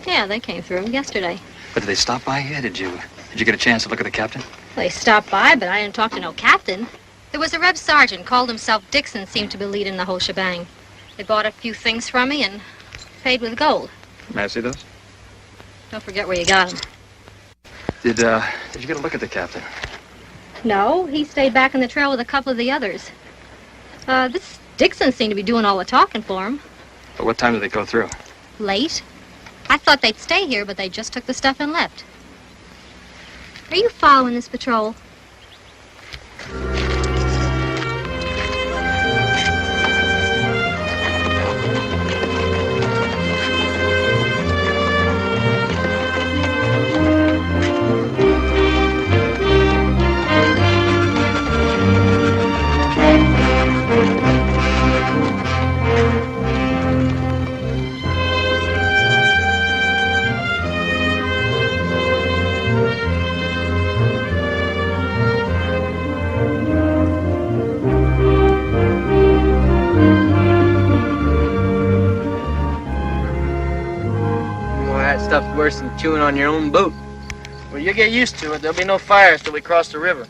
Speaker 12: Yeah, they came through yesterday.
Speaker 2: But did they stop by here? Did you get a chance to look at the captain?
Speaker 12: They stopped by, but I didn't talk to no captain. There was a reb sergeant, called himself Dixon, seemed to be leading the whole shebang. They bought a few things from me and paid with gold.
Speaker 2: May I see those?
Speaker 12: Don't forget where you got them.
Speaker 2: Did you get a look at the captain?
Speaker 12: No, he stayed back in the trail with a couple of the others. This Dixon seemed to be doing all the talking for him.
Speaker 2: But what time did they go through?
Speaker 12: Late. I thought they'd stay here, but they just took the stuff and left. Are you following this patrol?
Speaker 5: Stuff's worse than chewing on your own boot.
Speaker 6: Well, you get used to it. There'll be no fires till we cross the river.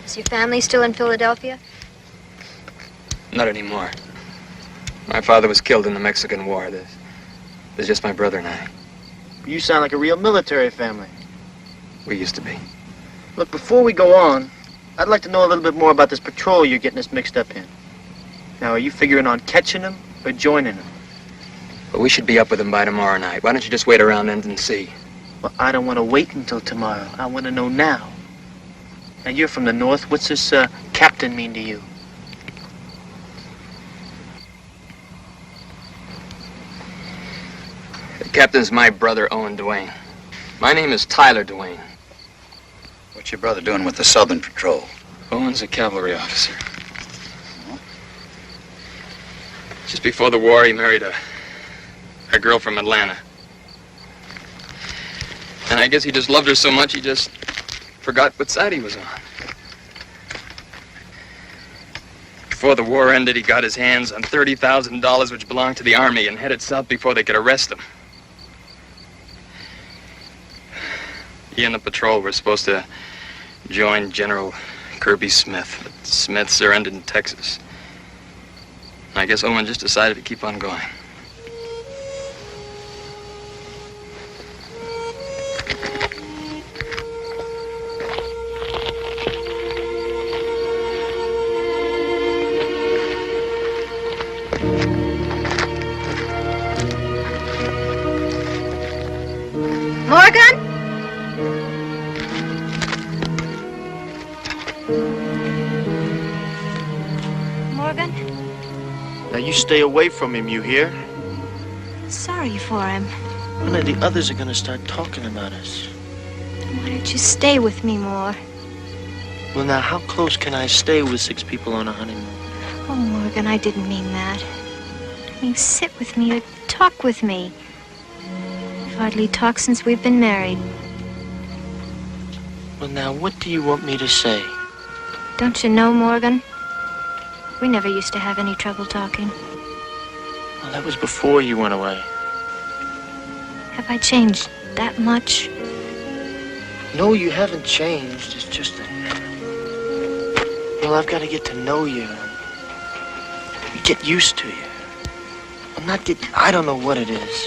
Speaker 8: Is your family still in Philadelphia?
Speaker 2: Not anymore. My father was killed in the Mexican War. There's just my brother and I.
Speaker 6: You sound like a real military family.
Speaker 2: We used to be.
Speaker 6: Look, before we go on, I'd like to know a little bit more about this patrol you're getting us mixed up in. Now, are you figuring on catching them or joining them?
Speaker 2: But we should be up with them by tomorrow night. Why don't you just wait around and see?
Speaker 6: Well, I don't want to wait until tomorrow. I want to know now. Now, you're from the north. What's this captain mean to you?
Speaker 2: The captain's my brother, Owen Duane. My name is Tyler Duane.
Speaker 7: What's your brother doing with the Southern Patrol?
Speaker 2: Owen's a cavalry officer. Just before the war, he married a girl from Atlanta. And I guess he just loved her so much, he just forgot what side he was on. Before the war ended, he got his hands on $30,000 which belonged to the Army and headed south before they could arrest him. He and the patrol were supposed to join General Kirby Smith, but Smiths are ended in Texas. I guess Owen just decided to keep on going.
Speaker 8: Morgan? Morgan?
Speaker 6: Now, you stay away from him, you hear?
Speaker 8: Sorry for him.
Speaker 6: One of the others are going to start talking about us.
Speaker 8: Why don't you stay with me more?
Speaker 6: Well, now, how close can I stay with 6 people on a honeymoon?
Speaker 8: Oh, Morgan, I didn't mean that. I mean, sit with me or talk with me. We've hardly talked since we've been married.
Speaker 6: Well, now, what do you want me to say?
Speaker 8: Don't you know, Morgan? We never used to have any trouble talking.
Speaker 6: Well, that was before you went away.
Speaker 8: Have I changed that much?
Speaker 6: No, you haven't changed. It's just that... Well, I've got to get to know you. Get used to you. I'm not get... I don't know what it is.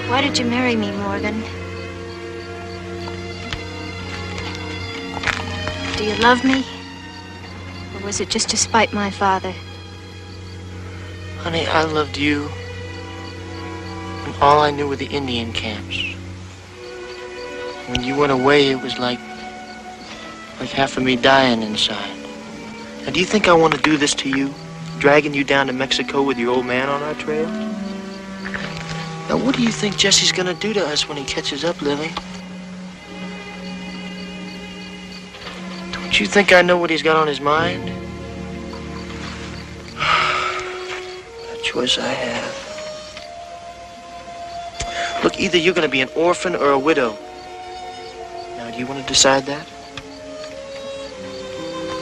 Speaker 8: Why did you marry me, Morgan? Do you love me? Or was it just to spite my father?
Speaker 6: Honey, I loved you. And all I knew were the Indian camps. When you went away, it was like half of me dying inside. Now, do you think I want to do this to you? dragging you down to Mexico with your old man on our trail? Now, what do you think Jesse's gonna do to us when he catches up, Lily? Don't you think I know what he's got on his mind? That choice I have. Look, either you're gonna be an orphan or a widow. Now, do you want to decide that?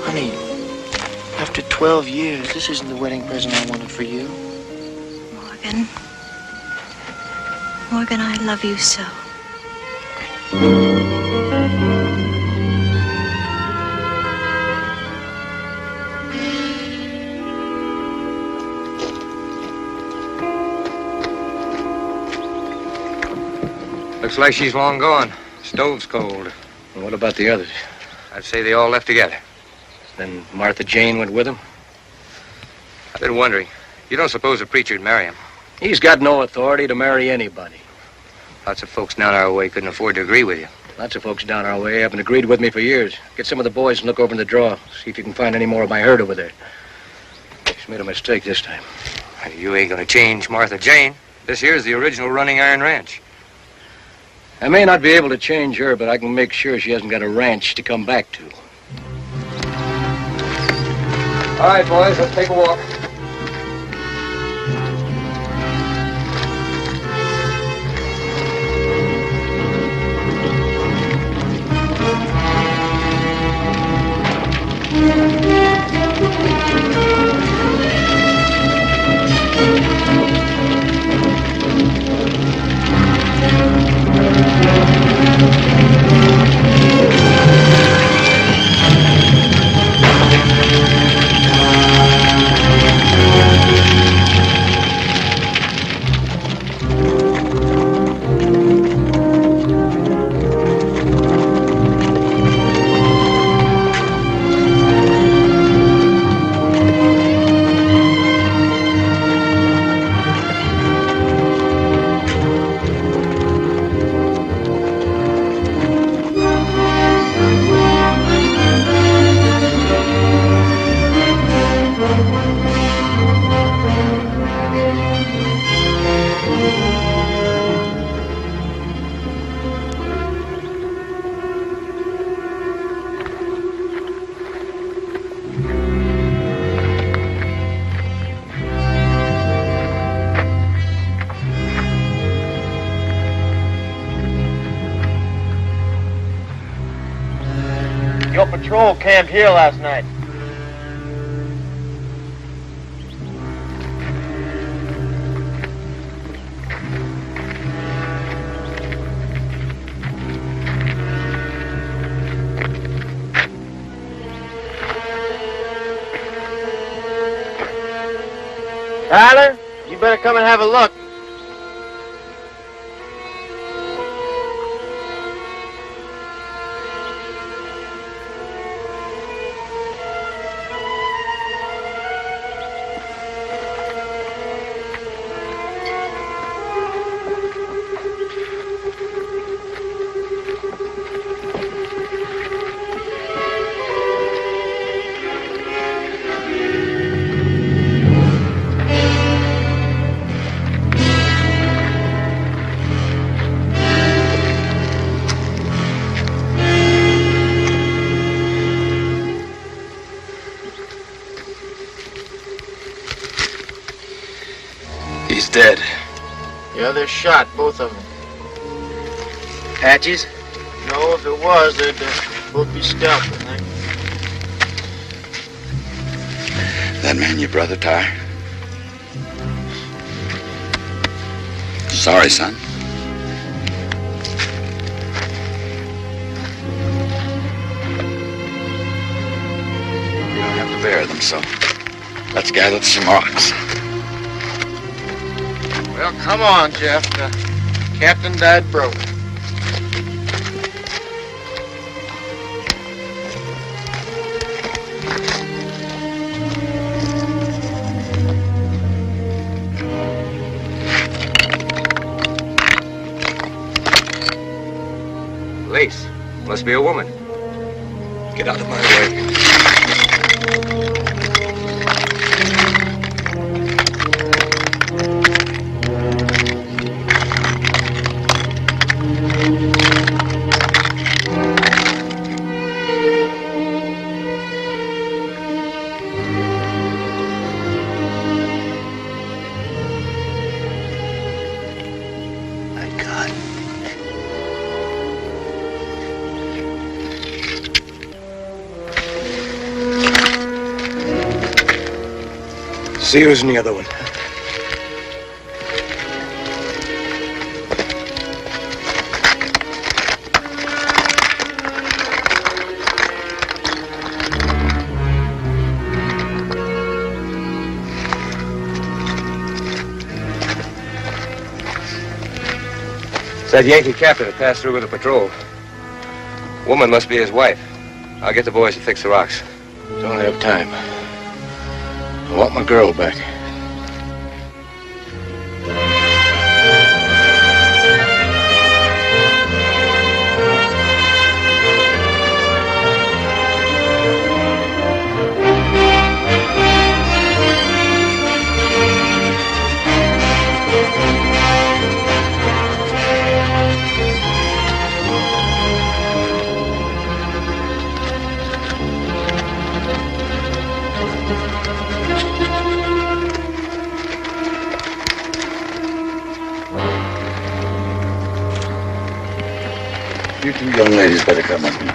Speaker 6: Honey, after 12 years, this isn't the wedding present I wanted for you.
Speaker 8: Morgan. Morgan, I love you so.
Speaker 5: Looks like she's long gone. Stove's cold.
Speaker 10: And what about the others?
Speaker 5: I'd say they all left together.
Speaker 10: Then Martha Jane went with him?
Speaker 5: I've been wondering. You don't suppose a preacher'd marry him?
Speaker 10: He's got no authority to marry anybody.
Speaker 5: Lots of folks down our way couldn't afford to agree with you.
Speaker 10: Lots of folks down our way haven't agreed with me for years. Get some of the boys and look over in the drawer. See if you can find any more of my herd over there. She's made a mistake this time.
Speaker 5: You ain't gonna change Martha Jane. This here's the original Running Iron Ranch.
Speaker 10: I may not be able to change her, but I can make sure she hasn't got a ranch to come back to.
Speaker 5: All right, boys, let's take a walk.
Speaker 6: Your patrol camped here last night. Tyler, you better come and have a look.
Speaker 2: He's dead.
Speaker 6: Yeah, they're shot, both of them.
Speaker 2: Patches?
Speaker 6: No, if it was, they'd both be scalped, I think.
Speaker 7: That man your brother, Ty? Sorry, son. You don't have to bury them, so let's gather some rocks.
Speaker 6: Well, come on, Jeff. The captain died broke.
Speaker 5: Lace. Must be a woman. Get out of my way.
Speaker 10: see who's in the other one.
Speaker 9: It's that Yankee captain that passed through with the patrol. Woman must be his wife. I'll get the boys to fix the rocks.
Speaker 10: Don't have time. I want my girl back. You two young ladies better come with me.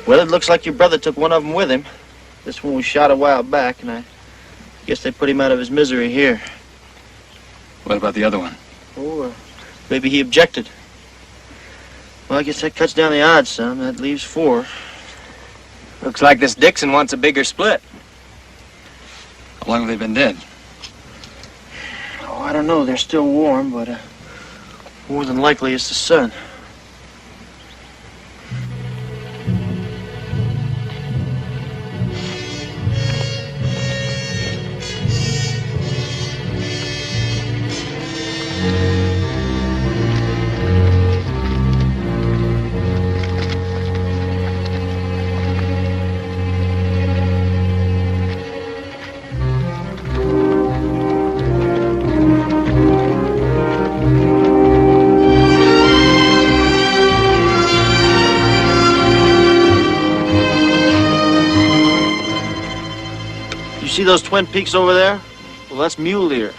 Speaker 6: Well, it looks like your brother took one of them with him. This one was shot a while back, and I guess they put him out of his misery here.
Speaker 2: What about the other one?
Speaker 6: Oh, maybe he objected. Well, I guess that cuts down the odds some. That leaves 4.
Speaker 5: Looks like this Dixon wants a bigger split.
Speaker 2: How long have they been dead?
Speaker 6: Oh, I don't know. They're still warm, but more than likely it's the sun. See those twin peaks over there? Well, that's Mule Deer.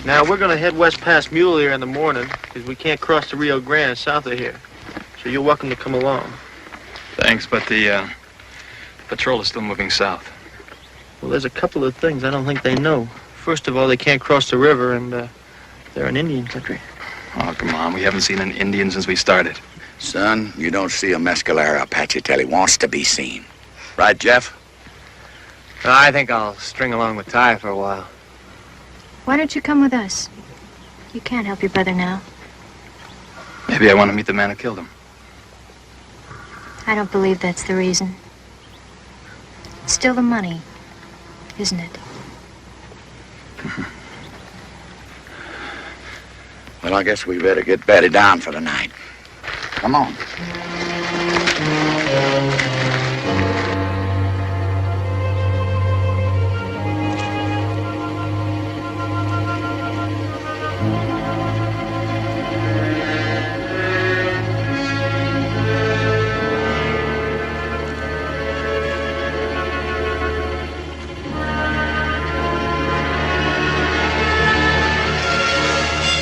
Speaker 6: Now, we're going to head west past Mule Deer in the morning because we can't cross the Rio Grande south of here. So you're welcome to come along.
Speaker 2: Thanks, but the patrol is still moving south.
Speaker 6: Well, there's a couple of things I don't think they know. First of all, they can't cross the river, and they're in Indian country.
Speaker 2: Oh, come on. We haven't seen an Indian since we started.
Speaker 7: Son, you don't see a mescalero Apache till he wants to be seen. Right, Jeff?
Speaker 5: I think I'll string along with Ty for a while.
Speaker 8: Why don't you come with us? You can't help your brother now.
Speaker 2: Maybe I want to meet the man who killed him.
Speaker 8: I don't believe that's the reason. It's still the money, isn't it?
Speaker 7: Well, I guess we better get bedded down for the night. Come on.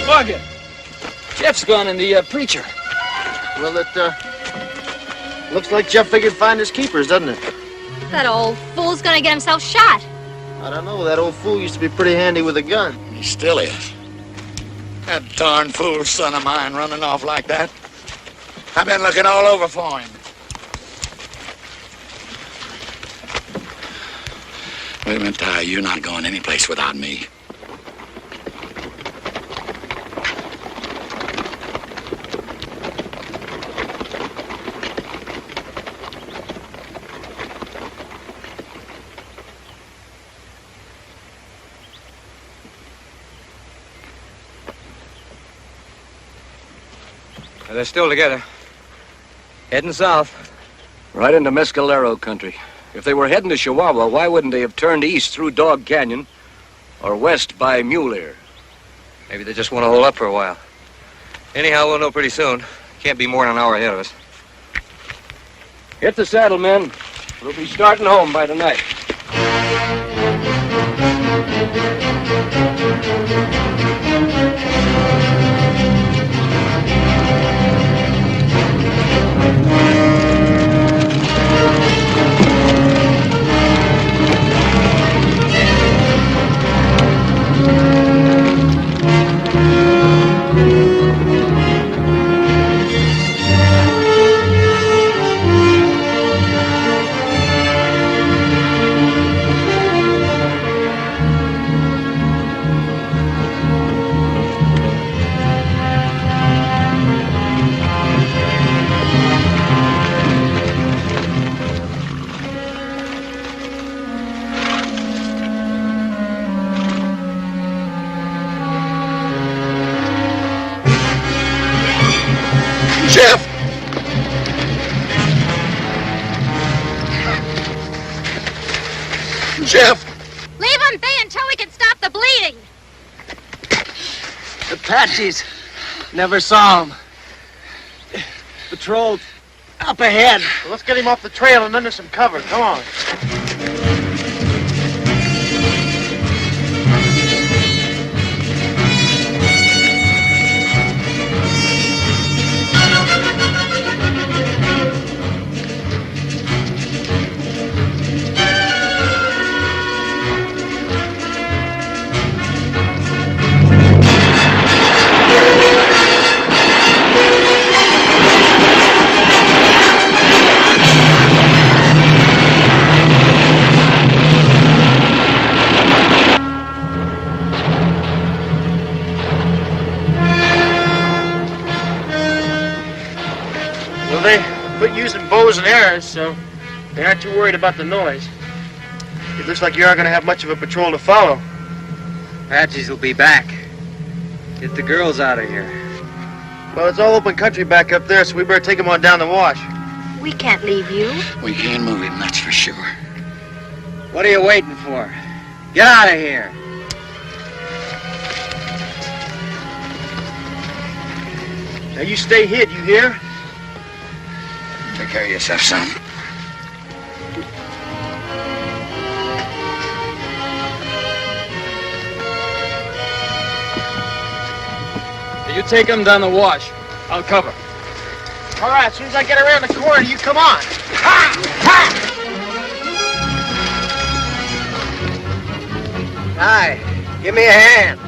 Speaker 13: Morgan, Jeff's gone in the preacher.
Speaker 6: Well, it looks like Jeff figured find his keepers, doesn't it?
Speaker 12: That old fool's gonna get himself shot.
Speaker 6: I don't know. That old fool used to be pretty handy with a gun.
Speaker 7: He still is. That darn fool son of mine running off like that. I've been looking all over for him. Wait a minute, Ty. You're not going anyplace without me.
Speaker 5: They're still together. Heading south.
Speaker 10: Right into Mescalero country. If they were heading to Chihuahua, why wouldn't they have turned east through Dog Canyon or west by Mule Ear?
Speaker 5: Maybe they just want to hold up for a while. Anyhow, we'll know pretty soon. Can't be more than an hour ahead of us.
Speaker 10: Get the saddle, men. We'll be starting home by tonight.
Speaker 7: Jeff! Jeff!
Speaker 12: Leave him be until we can stop the bleeding.
Speaker 6: Apaches. Never saw him. Patrol up ahead.
Speaker 4: Well, let's get him off the trail and under some cover. Come on. Quit using bows and arrows, so they aren't too worried about the noise. It looks like you aren't going to have much of a patrol to follow.
Speaker 5: Apaches will be back. Get the girls out of here.
Speaker 4: Well, it's all open country back up there, so we better take them on down the wash.
Speaker 8: We can't leave you.
Speaker 7: We can't move him, that's for sure.
Speaker 5: What are you waiting for? Get out of here.
Speaker 4: Now you stay hid, you hear?
Speaker 7: Take care of yourself, son.
Speaker 13: You take them down the wash. I'll cover.
Speaker 4: All right, as soon as I get around the corner, you come on. Ha! Ha!
Speaker 5: Hi, give me a hand.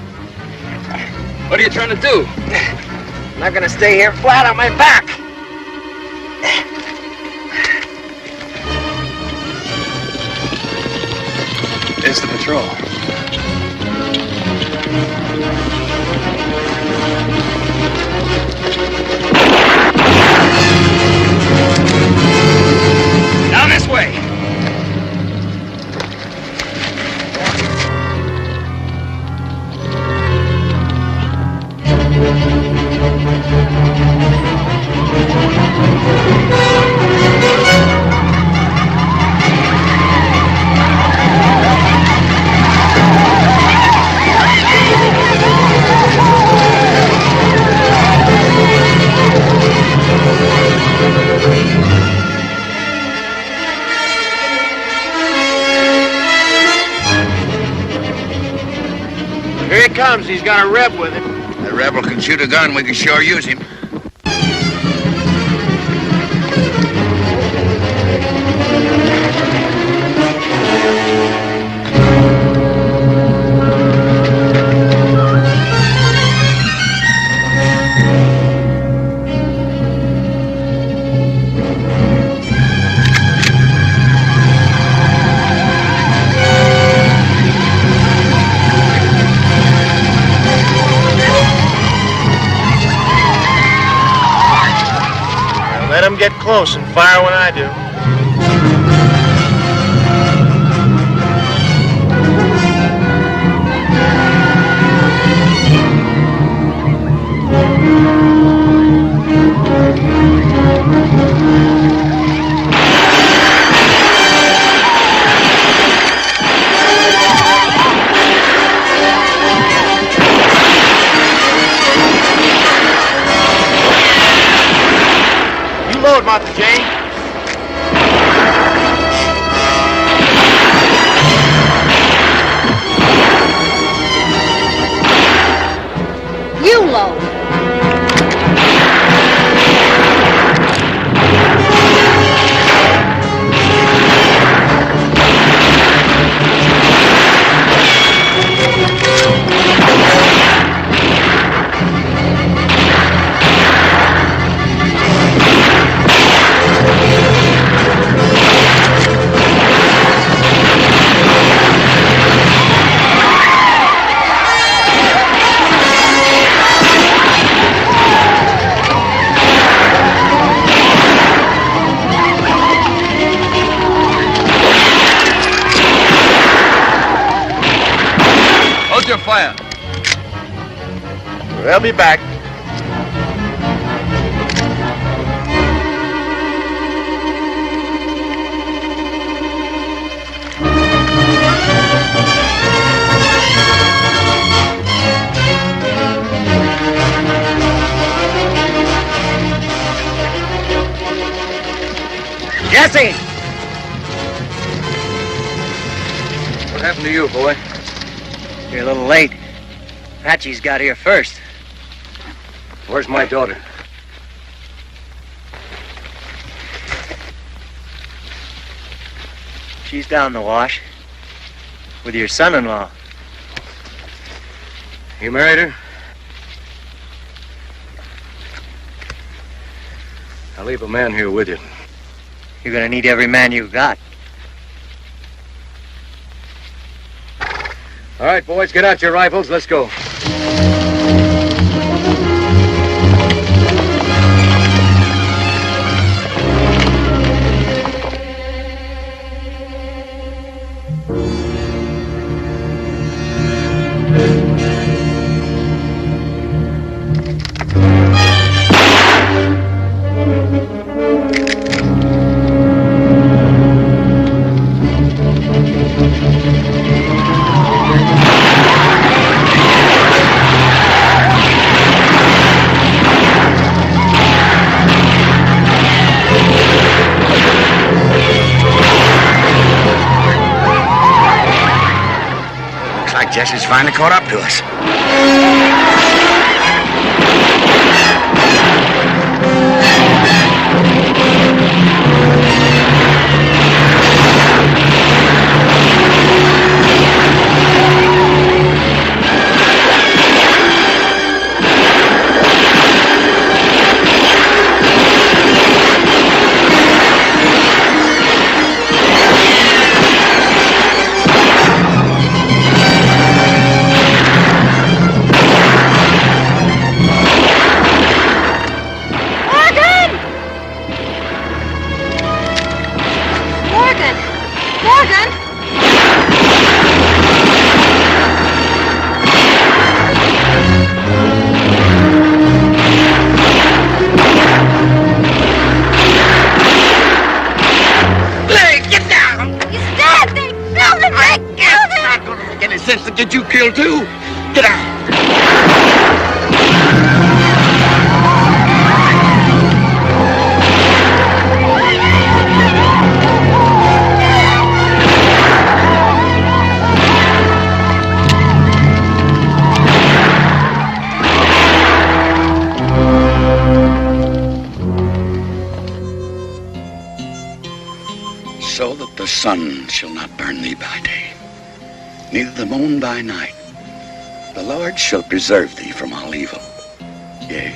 Speaker 13: What are you trying to do?
Speaker 5: I'm not gonna stay here flat on my back.
Speaker 2: There's the patrol.
Speaker 13: Down this way.
Speaker 4: Here he comes. He's got a Reb with him.
Speaker 7: The rebel can shoot a gun. We can sure use him.
Speaker 4: Let him get close and fire when I do.
Speaker 9: fire.
Speaker 4: They'll be back.
Speaker 5: Jesse!
Speaker 9: What happened to you, boy?
Speaker 5: You're a little late. Patchy's got here first.
Speaker 9: Where's my daughter?
Speaker 5: She's down the wash. With your son-in-law.
Speaker 9: You married her? I'll leave a man here with you.
Speaker 5: You're gonna need every man you got.
Speaker 9: All right, boys, get out your rifles. Let's go.
Speaker 7: Jesse's finally caught up to us. Get you killed too. Get out. So that the sun shall not burn thee by day, neither the moon by night. The Lord shall preserve thee from all evil. Yea,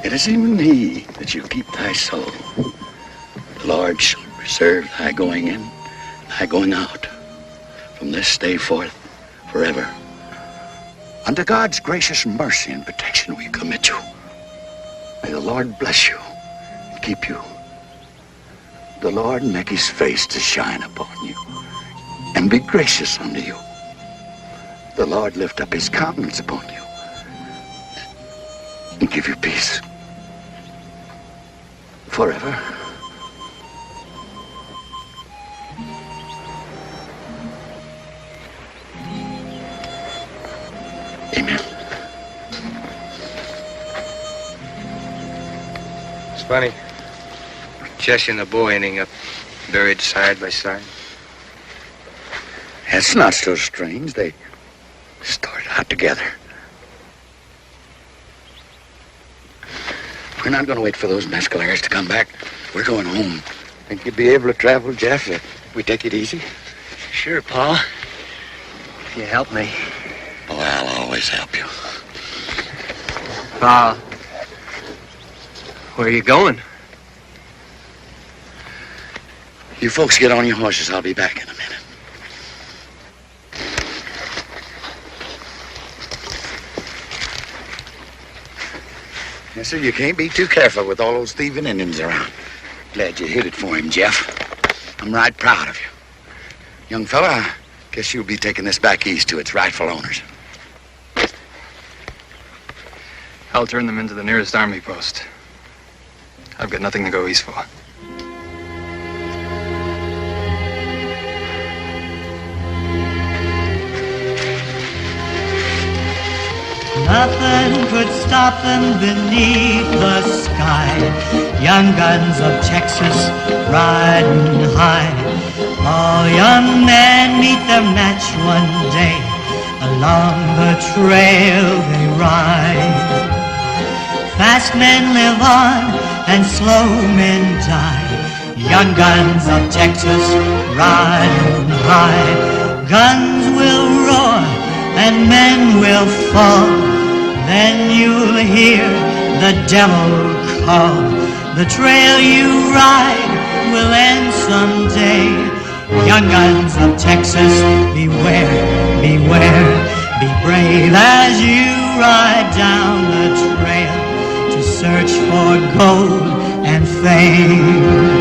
Speaker 7: it is even he that shall keep thy soul. The Lord shall preserve thy going in, thy going out, from this day forth, forever. Unto God's gracious mercy and protection we commit you. May the Lord bless you and keep you. The Lord make his face to shine upon you and be gracious unto you. The Lord lift up his countenance upon you and give you peace forever. Amen.
Speaker 3: It's funny. Jesse and the boy ending up buried side by side.
Speaker 7: That's not so strange. They started out together. We're not going to wait for those mescalers to come back. We're going home. Think you'd be able to travel, Jeff, if we take it easy?
Speaker 5: Sure, Paul. If you help me.
Speaker 7: Oh, I'll always help you.
Speaker 5: Paul, where are you going?
Speaker 7: You folks get on your horses. I'll be back in a minute. Yes, sir, you can't be too careful with all those thieving Indians around. Glad you hit it for him, Jeff. I'm right proud of you. Young fella, Guess you'll be taking this back east to its rightful owners.
Speaker 2: I'll turn them into the nearest army post. I've got nothing to go east for.
Speaker 1: Nothing could stop them beneath the sky. Young guns of Texas riding high. All young men meet their match one day. Along the trail they ride. Fast men live on and slow men die. Young guns of Texas riding high. Guns will roar and men will fall. Then you'll hear the devil call. The trail you ride will end someday. Young guns of Texas, beware, beware. Be brave as you ride down the trail to search for gold and fame.